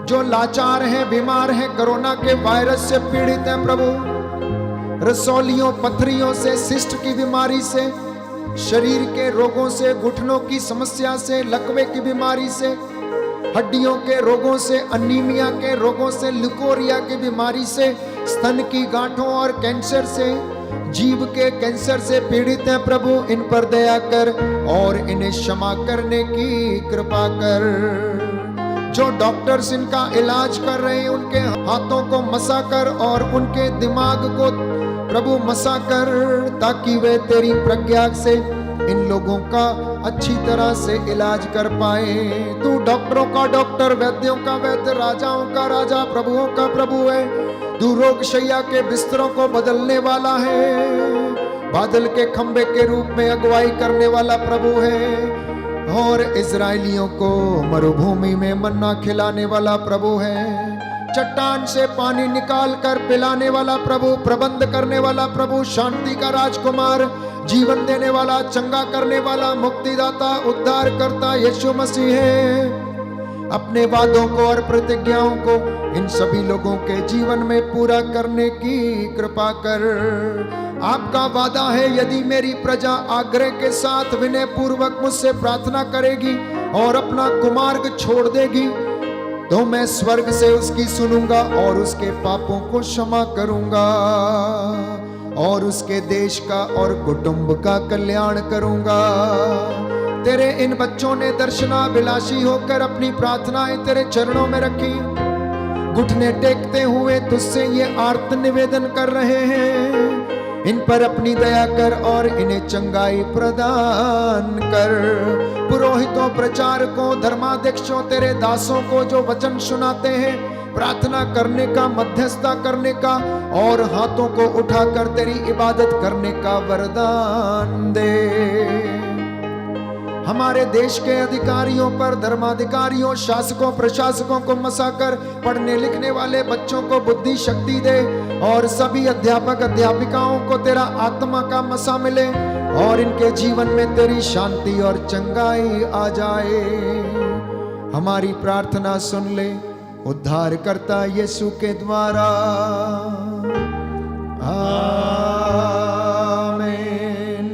जो लाचार हैं, बीमार हैं, कोरोना के वायरस से पीड़ित हैं प्रभु, रसौलियों, पथरियों से, सिस्ट की बीमारी से, शरीर के रोगों से, घुटनों की समस्या से, लकवे की बीमारी से, हड्डियों के रोगों से, अनीमिया के रोगों से, ल्यूकोरिया की बीमारी से, स्तन की गांठों और कैंसर से, जीभ के कैंसर से पीड़ित हैं प्रभु, इन पर दया कर और इन्हें क्षमा करने की कृपा कर। जो डॉक्टर्स इनका इलाज कर रहे हैं उनके हाथों को मसा कर और उनके दिमाग को प्रभु मसा कर, ताकि वे तेरी प्रज्ञा से इन लोगों का अच्छी तरह से इलाज कर पाए। तू डॉक्टरों का डॉक्टर, वैद्यों का वैद्य, राजाओं का राजा, प्रभुओं का प्रभु है। तू रोग शैया के बिस्तरों को बदलने वाला है, बादल के खंबे के रूप में अगुवाई करने वाला प्रभु है, और इजराइलियों को मरुभूमि में मन्ना खिलाने वाला प्रभु है। चट्टान से पानी निकाल कर पिलाने वाला प्रभु, प्रबंध करने वाला प्रभु, शांति का राजकुमार, जीवन देने वाला, चंगा करने वाला, मुक्तिदाता, उद्धार करता यीशु मसीह है। अपने वादों को और प्रतिज्ञाओं को इन सभी लोगों के जीवन में पूरा करने की कृपा कर। आपका वादा है, यदि मेरी प्रजा आग्रह के साथ विनय पूर्वक मुझसे प्रार्थना करेगी और अपना कुमार्ग छोड़ देगी, तो मैं स्वर्ग से उसकी सुनूंगा और उसके पापों को क्षमा करूंगा और उसके देश का और कुटुंब का कल्याण करूंगा। तेरे इन बच्चों ने दर्शनाभिलाषी होकर अपनी प्रार्थनाएं तेरे चरणों में रखी, घुटने टेकते हुए तुझसे ये आर्त निवेदन कर रहे हैं। इन पर अपनी दया कर और इन्हें चंगाई प्रदान कर। पुरोहितों, प्रचारकों, धर्माध्यक्षों, तेरे दासों को जो वचन सुनाते हैं, प्रार्थना करने का, मध्यस्थता करने का और हाथों को उठाकर तेरी इबादत करने का वरदान दे। हमारे देश के अधिकारियों पर, धर्माधिकारियों, शासकों, प्रशासकों को मसाकर पढ़ने लिखने वाले बच्चों को बुद्धि शक्ति दे, और सभी अध्यापक अध्यापिकाओं को तेरा आत्मा का मसा मिले और इनके जीवन में तेरी शांति और चंगाई आ जाए। हमारी प्रार्थना सुन ले उद्धार करता यीशु के द्वारा, आमीन।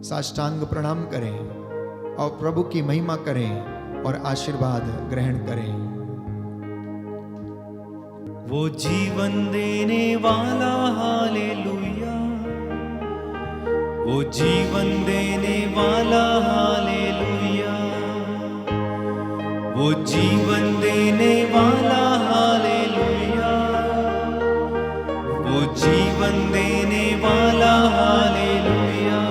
साष्टांग प्रणाम करें और प्रभु की महिमा करें और आशीर्वाद ग्रहण करें। वो जीवन देने वाला, हालेलुया, वो जीवन देने वाला, हालेलुया, वो जीवन देने वाला, हालेलुया, वो जीवन देने वाला, हालेलुया।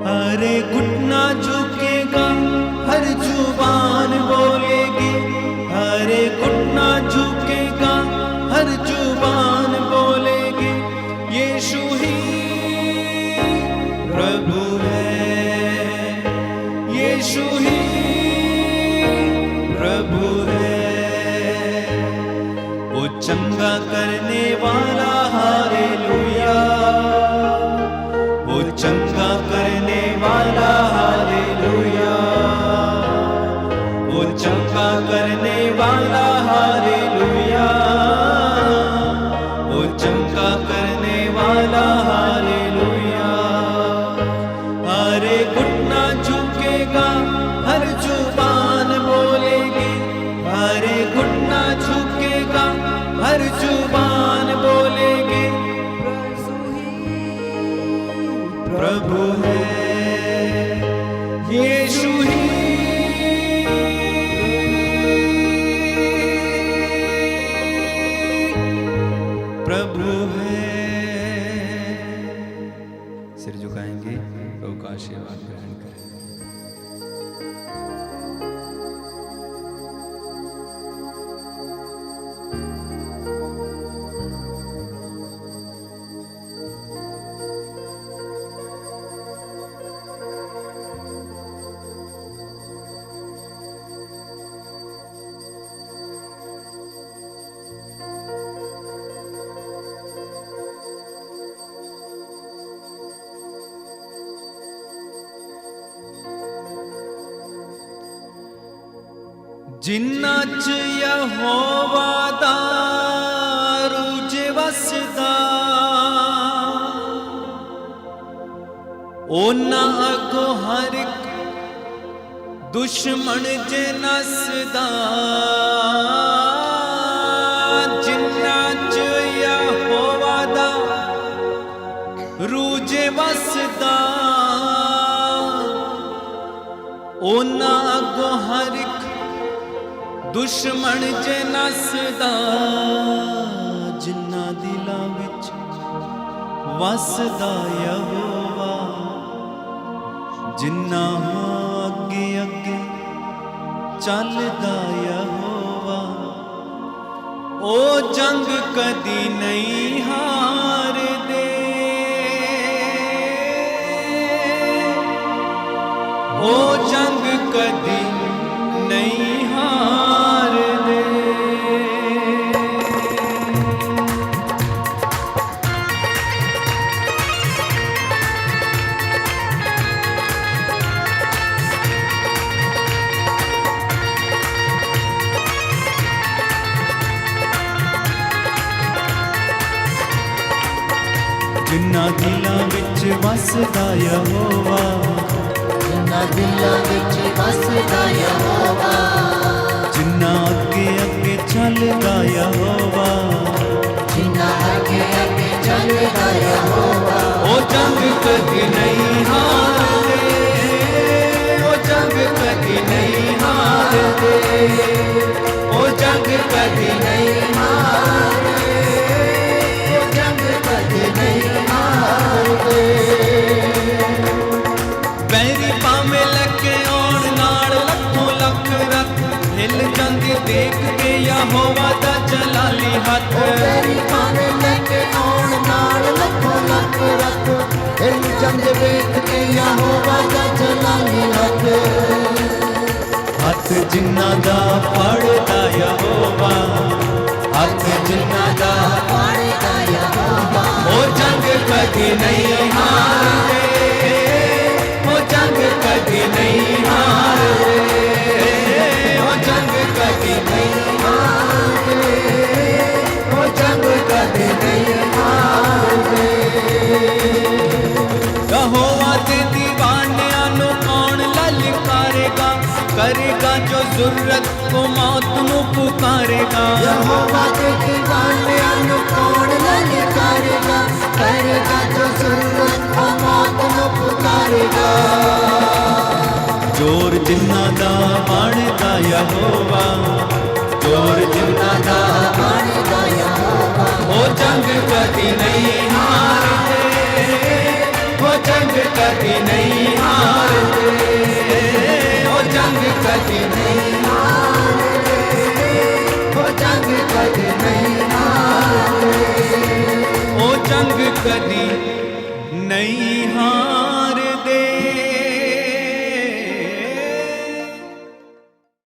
हरे घुटना झुकेगा, हर जुबान बोलेगी, हरे घुटना झुकेगा, हर जुबान बोलेगी, यीशु ही प्रभु है, यीशु ही प्रभु है। वो चंगा करने वाला, हालेलुया, वो चंगा करने वाला, हालेलुया, वो चंगा करने वाला, हालेलुया, वो चंगा करने वाला, हालेलुया। हरे घुटना झुकेगा, हर जुबान बोलेगी, हरे घुटना झुकेगा, हर जुबान बोलेगी, प्रभु है, यीशु ही प्रभु है। सिर झुकाएंगे, प्रभु का आशीर्वाद ग्रहण करें। जिन्ना च यहोवा दा रूजे ओना अगो हर एक दुश्मन जे नसदा जिन्ना च यहोवा दा रूजे वसदा ओना अगो हर एक दुश्मन जे नसदा जिन्ना दिलां विच वसदा यहोवा जिन्ना अगे अगे चलदा यहोवा ओ जंग कदी नहीं हार दे ओ जंग कदी नहीं हार दे। जिन्ना दिलां विच वसदा यहोवा जिन्ना दिलां विच वसदा यहोवा जिन्ना अगे अगे चलदा यहोवा जिन्ना अगे अगे चलदा यहोवा ओ जंग कदी नहीं हारदे ओ जंग कदी नहीं हारदे ओ जंग कदी नहीं हारदे ओ जंग कदी नहीं हारदे। बैरी पावे लगे आउण नाल लखों लख रख हिल जांदी देख के यहोवा दा जलाली हथ तेरी पावे लगे आउण नाल लखों लख रख हिल जांदे देख के यहोवा दा जलाली हथ हथ जिन्ना दा फड़दा यहोवा हथ जिन्ना दा फड़दा यहोवा ओ जंग कदी नहीं हारदे ओ जंग कदी नहीं हारदे ओ जंग कदी नहीं हारदे ओ जंग कदी नहीं हारदे। यहोवा दे दीवानियां नू कौन ललकारेगा करेगा जो जरूरत को मौत नू पुकारेगा यहोवा के दीवानियां नू कौन ललकारेगा करेगा जो जरूरत को मौत नू पुकारेगा। जोर जिन्ना दा बनदा यहोवा जोर जिन्ना दा बनदा यहोवा ओ जंग कदी नहीं हारदे ओ जंग कदी नहीं हारदे ओ जंग कदी नहीं हारदे ओ जंग कदी नहीं हारदे ओ जंग कदी नहीं हारदे।